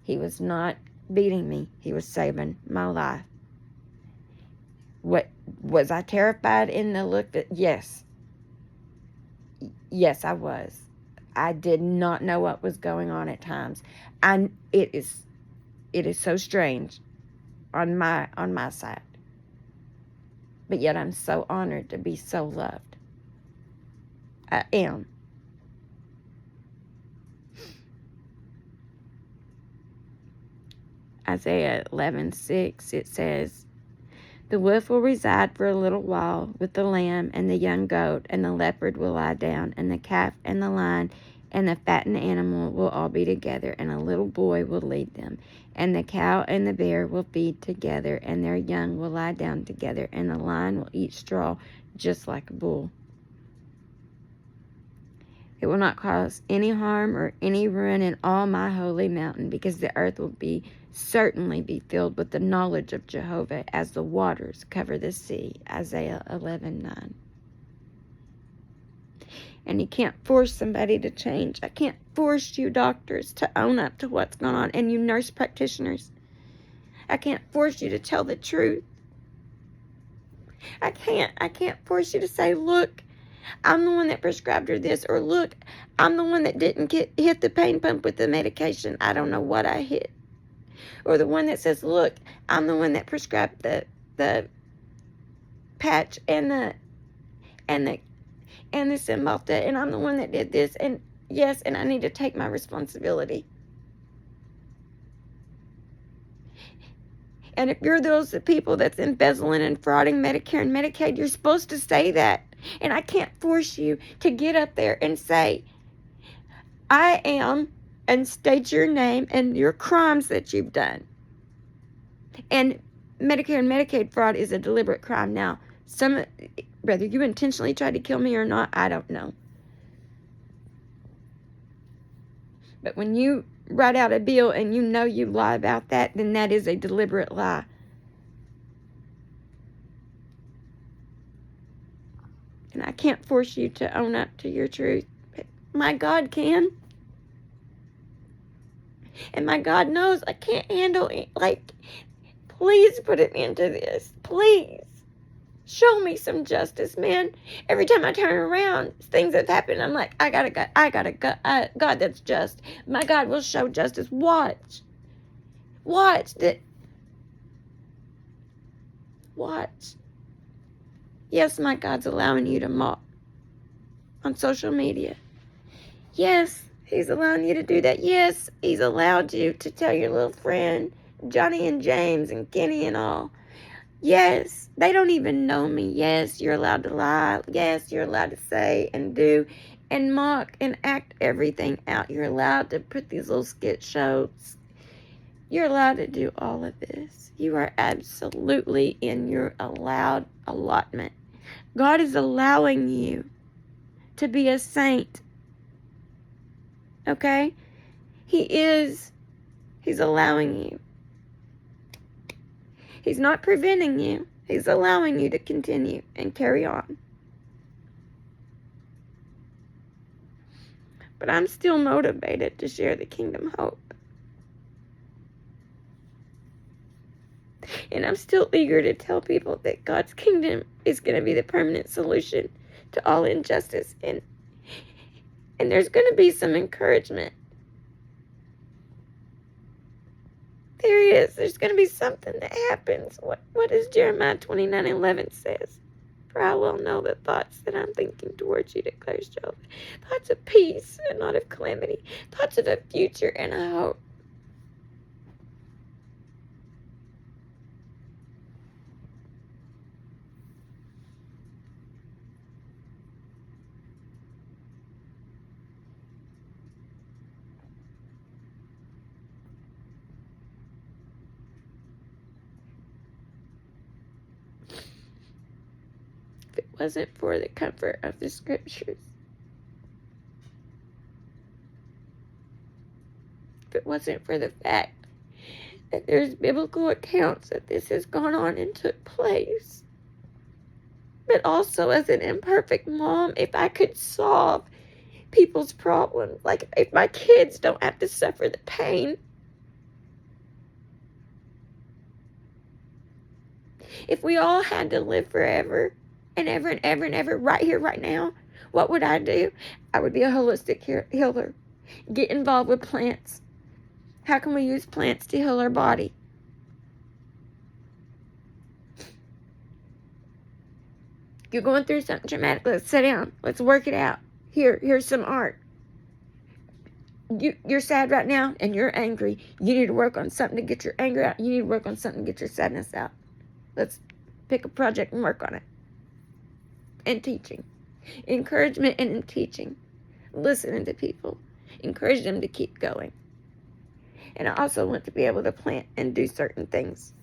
He was not beating me. He was saving my life. What was I terrified in the look that? Yes. Yes, I was. I did not know what was going on at times. It is so strange on my side. But yet I'm so honored to be so loved. I am. Isaiah 11:6, it says, the wolf will reside for a little while with the lamb and the young goat, and the leopard will lie down, and the calf and the lion and the fattened animal will all be together, and a little boy will lead them. And the cow and the bear will feed together, and their young will lie down together, and the lion will eat straw just like a bull. It will not cause any harm or any ruin in all my holy mountain, because the earth will certainly be filled with the knowledge of Jehovah as the waters cover the sea. Isaiah 11:9. And you can't force somebody to change. I can't force you doctors to own up to what's going on, and you nurse practitioners. I can't force you to tell the truth. I can't force you to say, look, I'm the one that prescribed her this, or look, I'm the one that didn't hit the pain pump with the medication. I don't know what I hit. Or the one that says, look, I'm the one that prescribed the patch and the Cymbalta, and I'm the one that did this, and yes, and I need to take my responsibility. And if you're those people that's embezzling and frauding Medicare and Medicaid, you're supposed to say that. And I can't force you to get up there and say, I am, and state your name and your crimes that you've done. And Medicare and Medicaid fraud is a deliberate crime. Now, whether you intentionally tried to kill me or not, I don't know. But when you write out a bill and you know you lie about that, then that is a deliberate lie. can't force you to own up to your truth, but my God can. And my God knows I can't handle it. Like, please put an end to this. Please. Show me some justice, man. Every time I turn around, things have happened. I'm like, I gotta God that's just. My God will show justice. Watch. Watch. Watch. Yes, my God's allowing you to mock on social media. Yes, He's allowing you to do that. Yes, He's allowed you to tell your little friend, Johnny and James and Kenny and all. Yes, they don't even know me. Yes, you're allowed to lie. Yes, you're allowed to say and do and mock and act everything out. You're allowed to put these little skit shows. You're allowed to do all of this. You are absolutely in your allowed allotment. God is allowing you to be a saint. Okay? He's allowing you. He's not preventing you. He's allowing you to continue and carry on. But I'm still motivated to share the kingdom hope. And I'm still eager to tell people that God's kingdom is going to be the permanent solution to all injustice. And there's going to be some encouragement. There is. There's going to be something that happens. What does Jeremiah 29:11 says? For I will know the thoughts that I'm thinking towards you, declares Jehovah. Thoughts of peace and not of calamity. Thoughts of a future and a hope. If it wasn't for the comfort of the scriptures, if it wasn't for the fact that there's biblical accounts that this has gone on and took place, but also as an imperfect mom, if I could solve people's problems, like if my kids don't have to suffer the pain, if we all had to live forever and ever and ever and ever right here, right now, what would I do? I would be a holistic healer. Get involved with plants. How can we use plants to heal our body? You're going through something traumatic. Let's sit down. Let's work it out. Here's some art. You're sad right now and you're angry. You need to work on something to get your anger out. You need to work on something to get your sadness out. Let's pick a project and work on it. And teaching. Encouragement and teaching. Listening to people. Encourage them to keep going. And I also want to be able to plant and do certain things.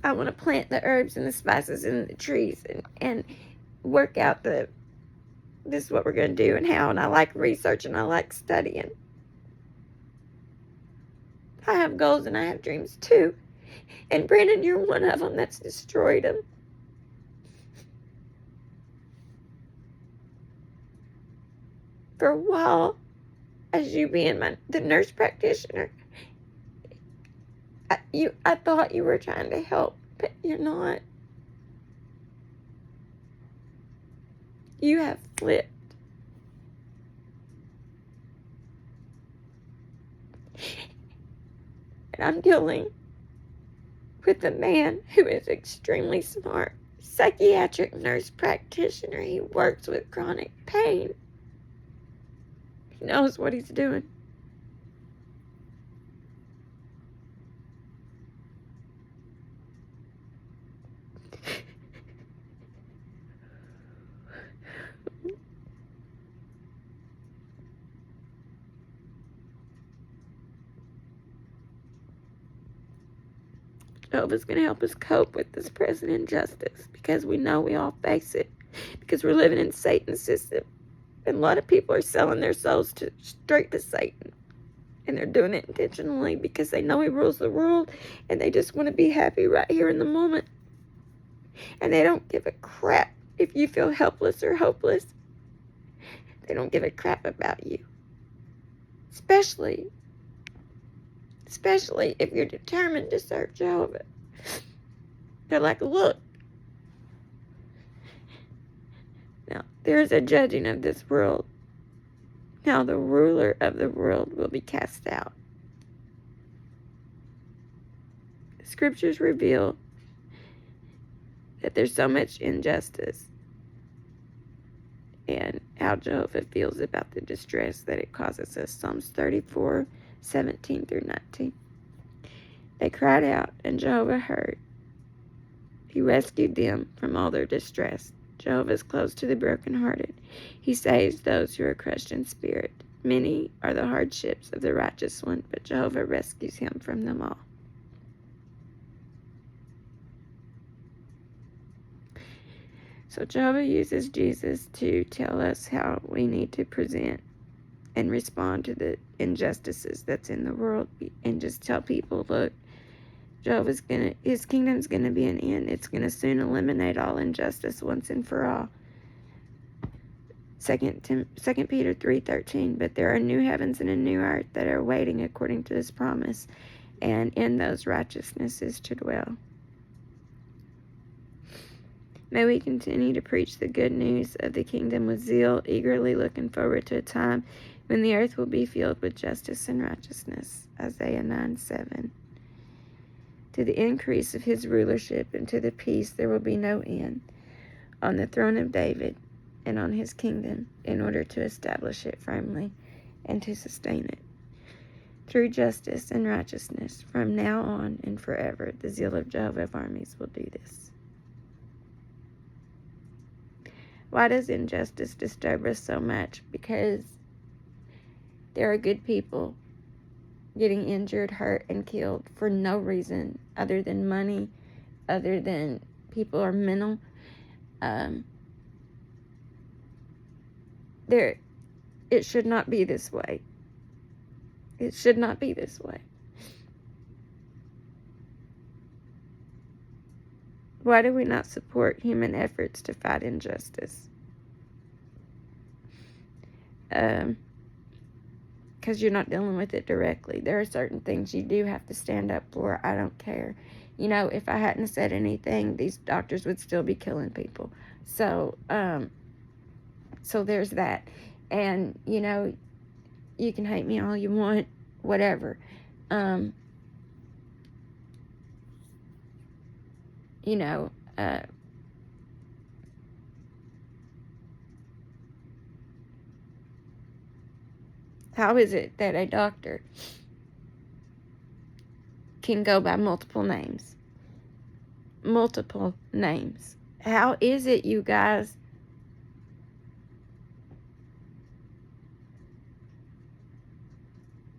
I want to plant the herbs and the spices and the trees and work out this is what we're going to do and how. And I like research and I like studying. I have goals and I have dreams too. And Brandon, you're one of them that's destroyed them. For a while, as you being the nurse practitioner, I thought you were trying to help, but you're not. You have flipped. And I'm dealing with a man who is extremely smart, psychiatric nurse practitioner. He works with chronic pain. He knows what he's doing. Jehovah's going to help us cope with this present injustice because we know we all face it because we're living in Satan's system. And a lot of people are selling their souls straight to Satan. And they're doing it intentionally because they know he rules the world and they just want to be happy right here in the moment. And they don't give a crap If you feel helpless or hopeless, they don't give a crap about you. Especially if you're determined to serve Jehovah. They're like, look, now there is a judging of this world. Now the ruler of the world will be cast out. The scriptures reveal that there's so much injustice and how Jehovah feels about the distress that it causes us. Psalms 34:17-19. They cried out, and Jehovah heard. He rescued them from all their distress. Jehovah is close to the brokenhearted. He saves those who are crushed in spirit. Many are the hardships of the righteous one, but Jehovah rescues him from them all. So Jehovah uses Jesus to tell us how we need to present and respond to the injustices that's in the world, and just tell people, look, his kingdom's gonna be an end. It's gonna soon eliminate all injustice once and for all. 2 Peter 3:13. But there are new heavens and a new earth that are waiting according to this promise, and in those righteousness is to dwell. May we continue to preach the good news of the kingdom with zeal, eagerly looking forward to a time when the earth will be filled with justice and righteousness. Isaiah 9:7. To the increase of his rulership and to the peace there will be no end on the throne of David and on his kingdom, in order to establish it firmly and to sustain it. Through justice and righteousness, from now on and forever, the zeal of Jehovah of armies will do this. Why does injustice disturb us so much? Because there are good people getting injured, hurt, and killed for no reason other than money, other than people are mental. It should not be this way. It should not be this way. Why do we not support human efforts to fight injustice? Because you're not dealing with it directly. There are certain things you do have to stand up for. I don't care. You know, if I hadn't said anything, these doctors would still be killing people. So there's that. And, you know, you can hate me all you want, whatever. You know, how is it that a doctor can go by multiple names? Multiple names. How is it, you guys?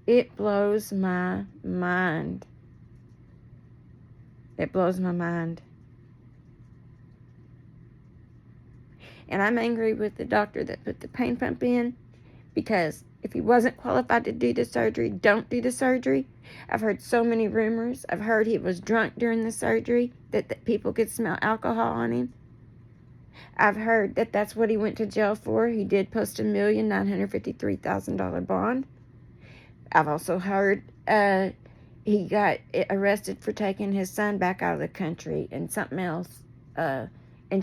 It blows my mind. It blows my mind. And I'm angry with the doctor that put the pain pump in, because if he wasn't qualified to do the surgery, don't do the surgery. I've heard so many rumors. I've heard he was drunk during the surgery, that people could smell alcohol on him. I've heard that that's what he went to jail for. He did post $1,953,000 bond. I've also heard he got arrested for taking his son back out of the country and something else, and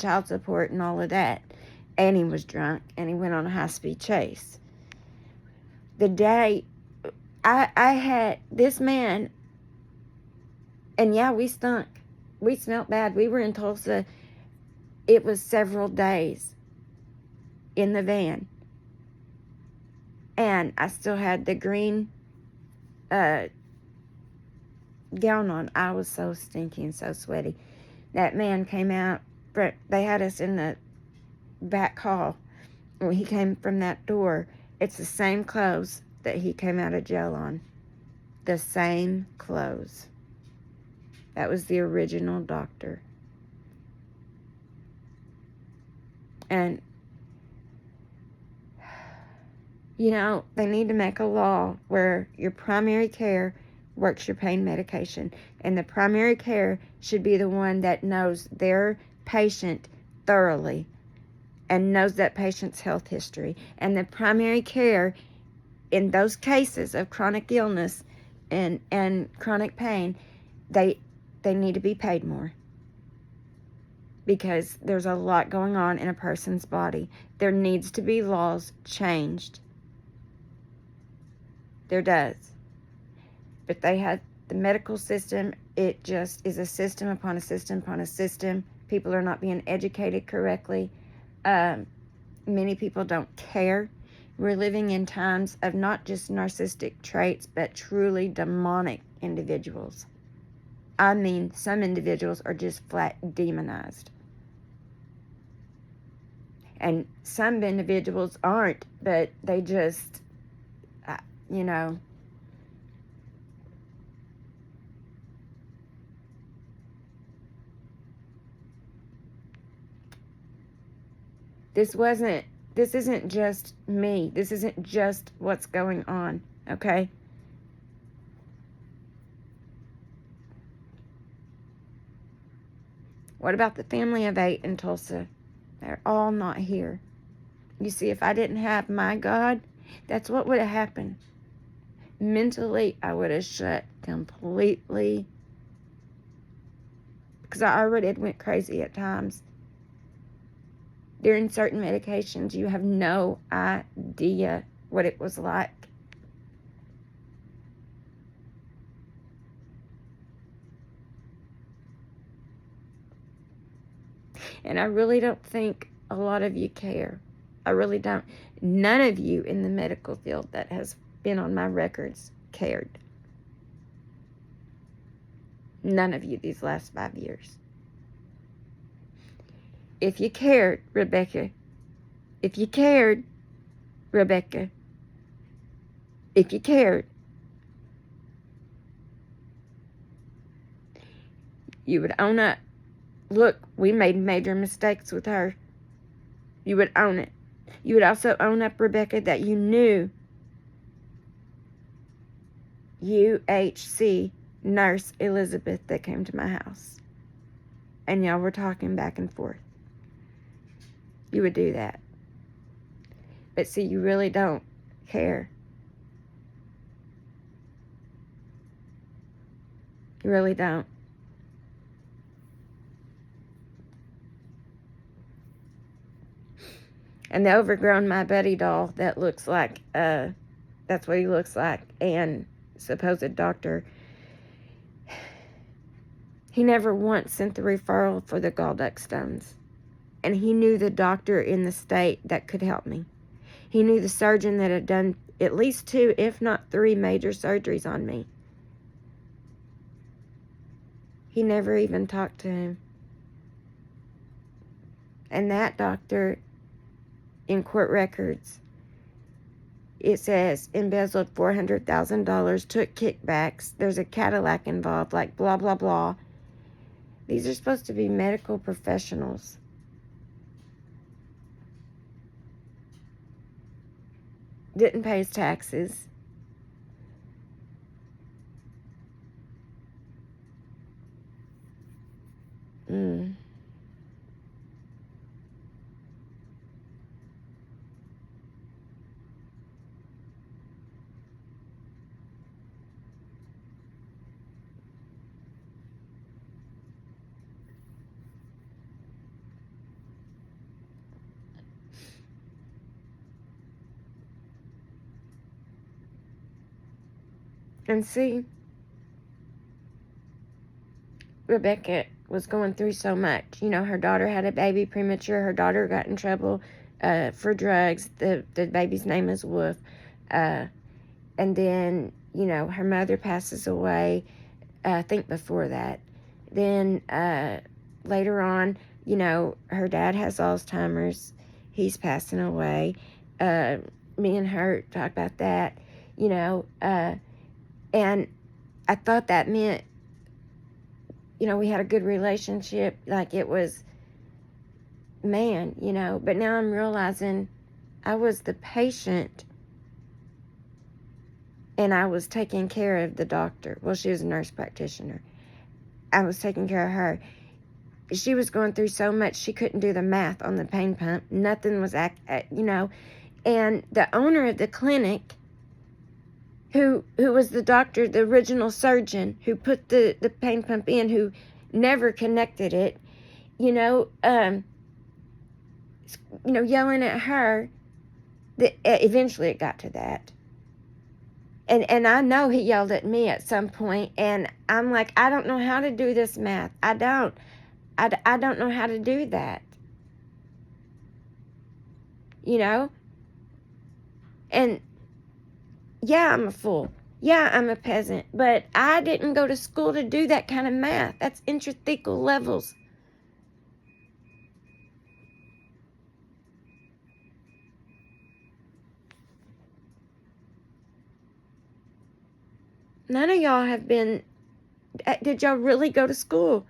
child support and all of that. And he was drunk, and he went on a high-speed chase. The day I had this man, and yeah, we stunk. We smelled bad. We were in Tulsa. It was several days in the van. And I still had the green gown on. I was so stinky and so sweaty. That man came out. They had us in the back hall. When he came from that door, it's the same clothes that he came out of jail on. The same clothes. That was the original doctor. And, you know, they need to make a law where your primary care works your pain medication. And the primary care should be the one that knows their patient thoroughly, and knows that patient's health history. And the primary care in those cases of chronic illness and chronic pain, they need to be paid more, because there's a lot going on in a person's body. There needs to be laws changed. There does. But they have the medical system, it just is a system upon a system upon a system. People are not being educated correctly. Many people don't care. We're living in times of not just narcissistic traits, but truly demonic individuals. I mean, some individuals are just flat demonized. And some individuals aren't, but they just, you know, this isn't just me. This isn't just what's going on, okay? What about the family of 8 in Tulsa? They're all not here. You see, if I didn't have my God, that's what would have happened. Mentally, I would have shut completely, because I already had went crazy at times. During certain medications, you have no idea what it was like. And I really don't think a lot of you care. I really don't. None of you in the medical field that has been on my records cared. None of you these last 5 years. If you cared, Rebecca, if you cared, Rebecca, if you cared, you would own up. Look, we made major mistakes with her. You would own it. You would also own up, Rebecca, that you knew UHC nurse Elizabeth that came to my house. And y'all were talking back and forth. You would do that. But see, you really don't care. You really don't. And the overgrown My Buddy doll that looks like, that's what he looks like, and supposed doctor, he never once sent the referral for the gallduck stones. And he knew the doctor in the state that could help me. He knew the surgeon that had done at least 2, if not 3 major surgeries on me. He never even talked to him. And that doctor, in court records, it says embezzled $400,000, took kickbacks, there's a Cadillac involved, like blah, blah, blah. These are supposed to be medical professionals. Didn't pay his taxes. And see, Rebecca was going through so much. You know, her daughter had a baby premature. Her daughter got in trouble for drugs. The baby's name is Wolf. And then, you know, her mother passes away, I think before that. Then later on, you know, her dad has Alzheimer's. He's passing away. Me and her talked about that, you know, and I thought that meant, you know, we had a good relationship, like it was, man, you know, but now I'm realizing I was the patient and I was taking care of the doctor. Well, she was a nurse practitioner. I was taking care of her. she was going through so much she couldn't do the math on the pain pump. Nothing was, and the owner of the clinic, who was the doctor, the original surgeon who put the pain pump in, who never connected it, yelling at her. That eventually it got to that. And I know he yelled at me at some point, and I'm like, I don't know how to do this math. I don't know how to do that. And yeah, I'm a fool. Yeah, I'm a peasant, but I didn't go to school to do that kind of math. That's intrathecal levels. None of y'all have been. Did y'all really go to school?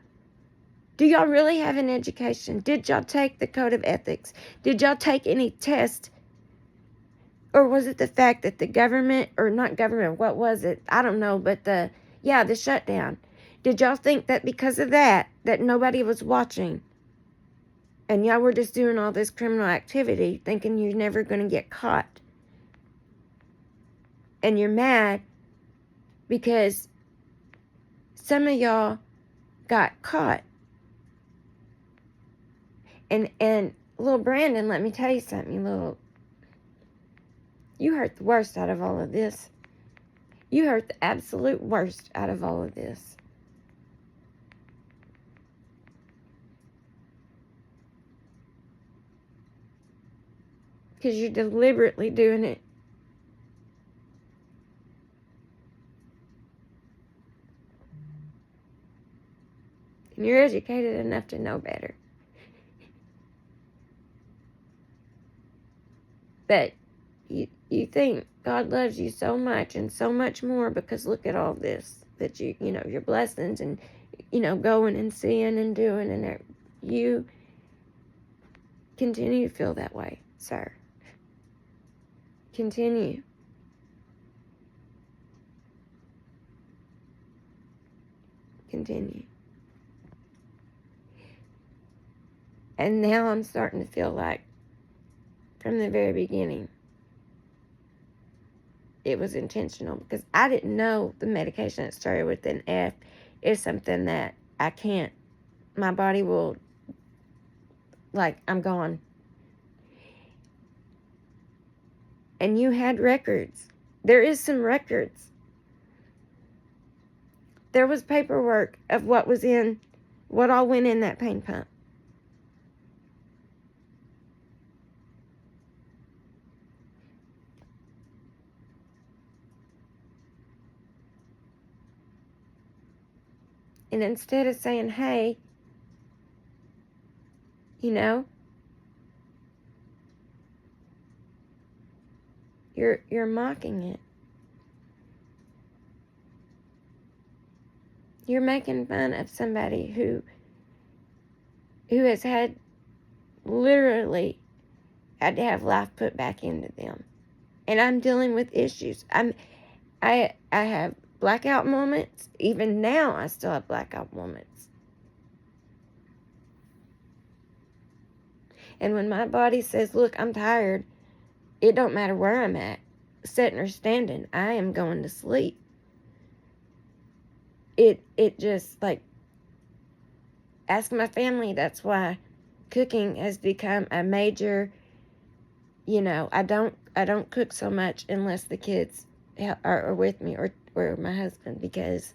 Do y'all really have an education? Did y'all take the code of ethics? Did y'all take any test? Or was it the fact that the government, or not government, what was it? I don't know, but the shutdown. Did y'all think that because of that nobody was watching? And y'all were just doing all this criminal activity thinking you're never going to get caught? And you're mad because some of y'all got caught. And little Brandon, let me tell you something, you hurt the worst out of all of this. You hurt the absolute worst out of all of this. Because you're deliberately doing it. And you're educated enough to know better. But you think God loves you so much and so much more because look at all this that your blessings and going and seeing and doing, and you continue to feel that way, sir. Continue. And now I'm starting to feel like from the very beginning it was intentional, because I didn't know the medication that started with an F is something that I can't, my body will, I'm gone. And you had records. There is some records. There was paperwork of what all went in that pain pump. And instead of saying, hey, you're mocking it. You're making fun of somebody who has literally had to have life put back into them. And I'm dealing with issues. I have blackout moments. Even now, I still have blackout moments. And when my body says, look, I'm tired, it don't matter where I'm at, sitting or standing, I am going to sleep. It just, ask my family, that's why cooking has become a major, I don't cook so much unless the kids are with me, or my husband, because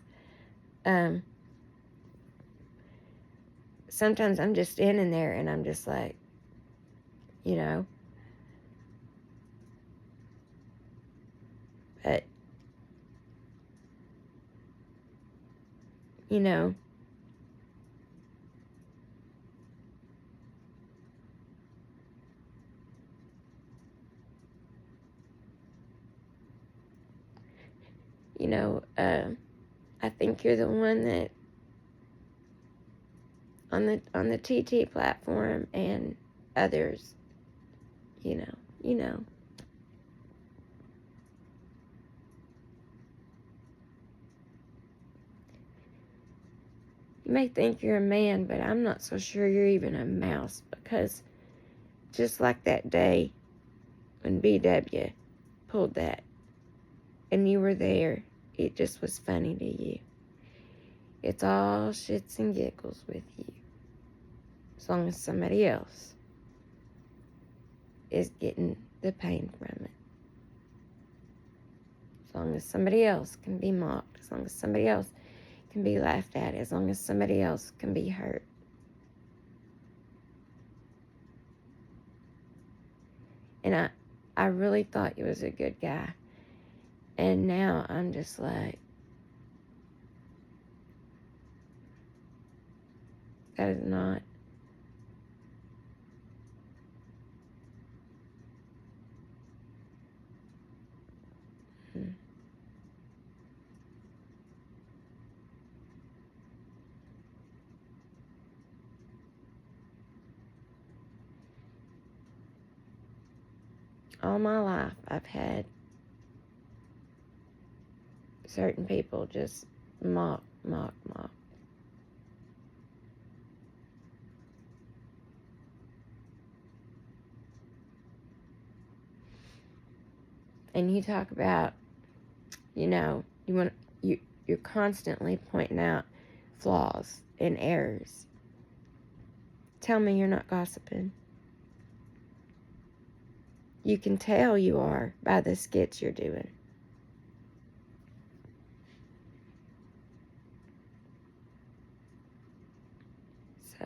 sometimes I'm just standing there and I'm just like, but I think you're the one that on the TT platform and others, you know. You may think you're a man, but I'm not so sure you're even a mouse, because just like that day when BW pulled that and you were there, it just was funny to you. It's all shits and giggles with you, as long as somebody else is getting the pain from it. As long as somebody else can be mocked, as long as somebody else can be laughed at, as long as somebody else can be hurt. And I really thought he was a good guy. And now I'm just like, that is not. All my life, I've had certain people just mock. And you talk about, you're constantly pointing out flaws and errors. Tell me you're not gossiping. You can tell you are by the skits you're doing. So,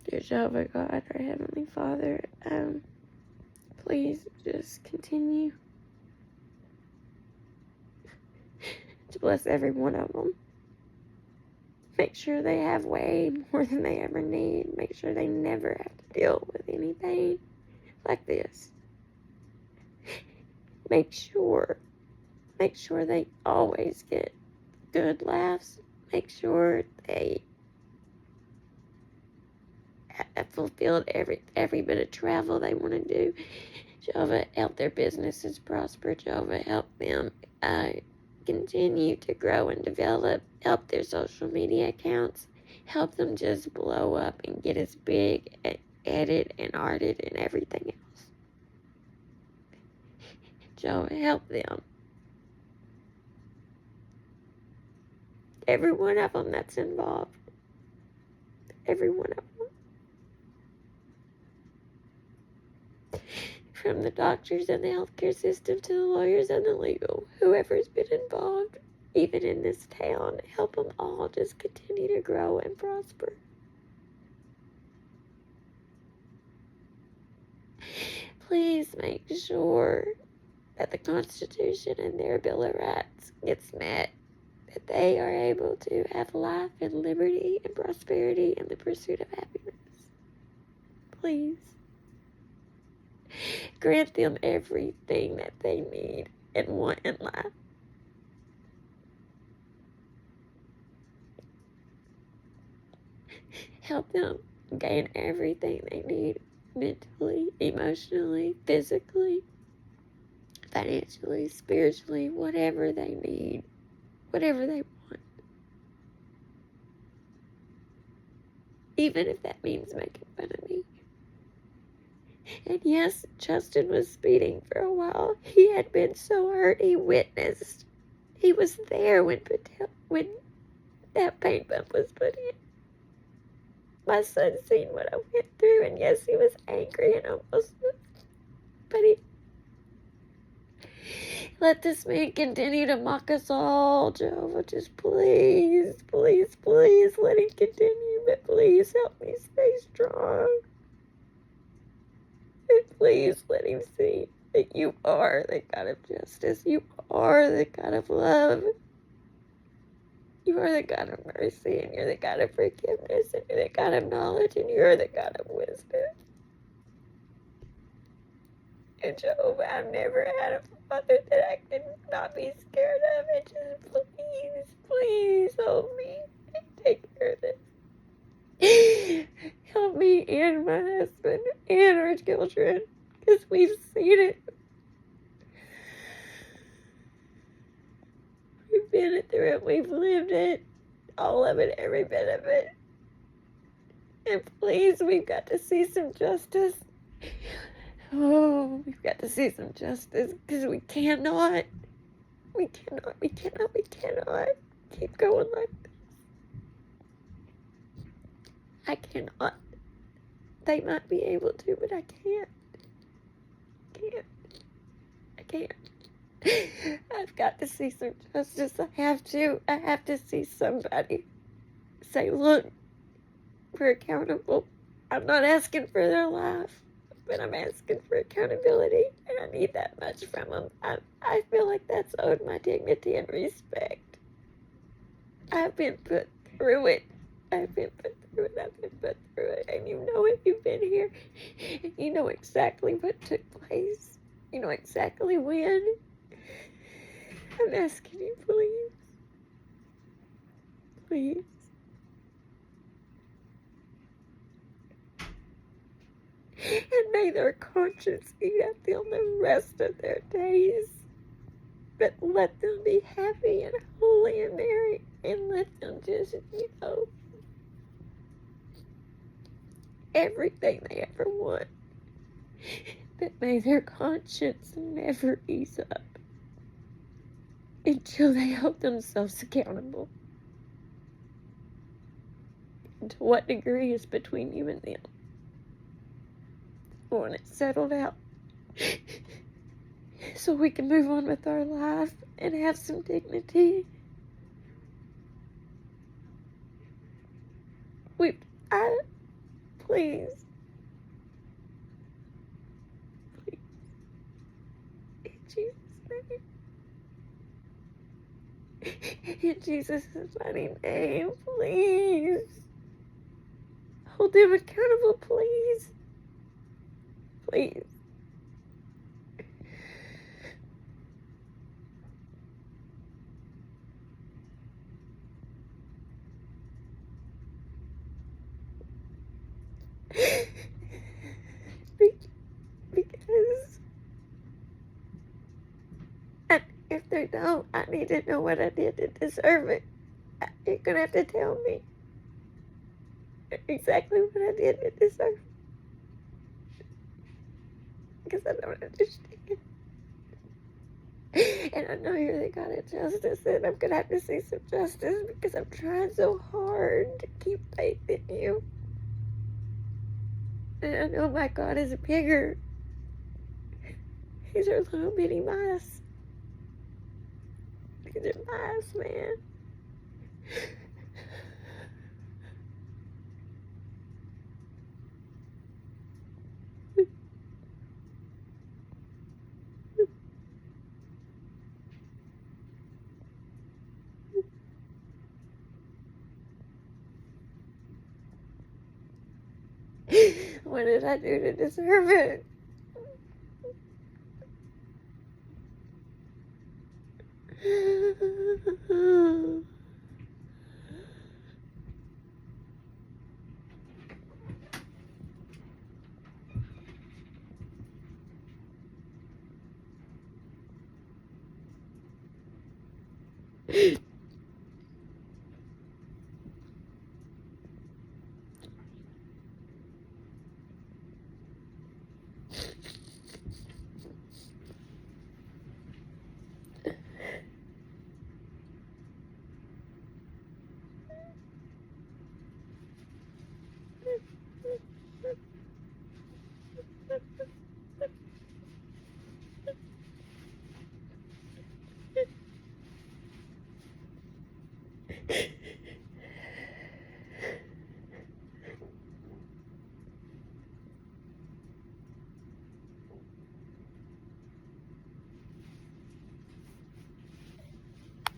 dear Jehovah God, our Heavenly Father, please just continue to bless every one of them. Make sure they have way more than they ever need. Make sure they never have to deal with any pain like this. Make sure they always get good laughs. Make sure they have fulfilled every bit of travel they want to do. Jehovah, help their businesses prosper. Jehovah, help them continue to grow and develop. Help their social media accounts. Help them just blow up and get as big and edited and arted and everything else. Jehovah, help them. Every one of them that's involved. Every one of them. From the doctors and the healthcare system to the lawyers and the legal, whoever's been involved, even in this town, help them all just continue to grow and prosper. Please make sure that the Constitution and their Bill of Rights gets met, that they are able to have life and liberty and prosperity and the pursuit of happiness. Please. Grant them everything that they need and want in life. Help them gain everything they need mentally, emotionally, physically, financially, spiritually, whatever they need, whatever they want. Even if that means making fun of me. And yes, Justin was speeding for a while. He had been so hurt. He witnessed. He was there when that paint bump was put in. My son seen what I went through, and yes, he was angry and almost, but he let this man continue to mock us all. Jehovah, just please, please, please let him continue, but please help me stay strong. And please let him see that you are the God of justice. You are the God of love. You are the God of mercy, and you're the God of forgiveness, and you're the God of knowledge, and you're the God of wisdom. And Jehovah, I've never had a father that I could not be scared of. And just please, please help me. take care of this. Help me and my husband and our children, because we've seen it. We've been through it. We've lived it. All of it, every bit of it. And please, we've got to see some justice. Oh, we've got to see some justice, because we cannot keep going like this. I cannot. They might be able to, but I can't. I can't. I've got to see some justice. I have to see somebody say, look, we're accountable. I'm not asking for their life, but I'm asking for accountability, and I need that much from them. I feel like that's owed my dignity and respect. I've been put through it. And you know it. You've been here. You know exactly what took place. You know exactly when. I'm asking you, please. Please. And may their conscience eat at them the rest of their days. But let them be happy and holy and merry. And let them just, everything they ever want. But may their conscience never ease up until they hold themselves accountable. And to what degree is between you and them. I want it settled out so we can move on with our life and have some dignity. Please. In Jesus' name. In Jesus' mighty name, please. Hold them accountable, please. Please. Because if they don't, I need to know what I did to deserve it. You're going to have to tell me exactly what I did to deserve it. Because I don't understand. And I know you're the God of justice, and I'm going to have to see some justice because I'm trying so hard to keep faith in you. And I know my God is bigger. These are little bitty mice. These are mice, man. What did I do to deserve it?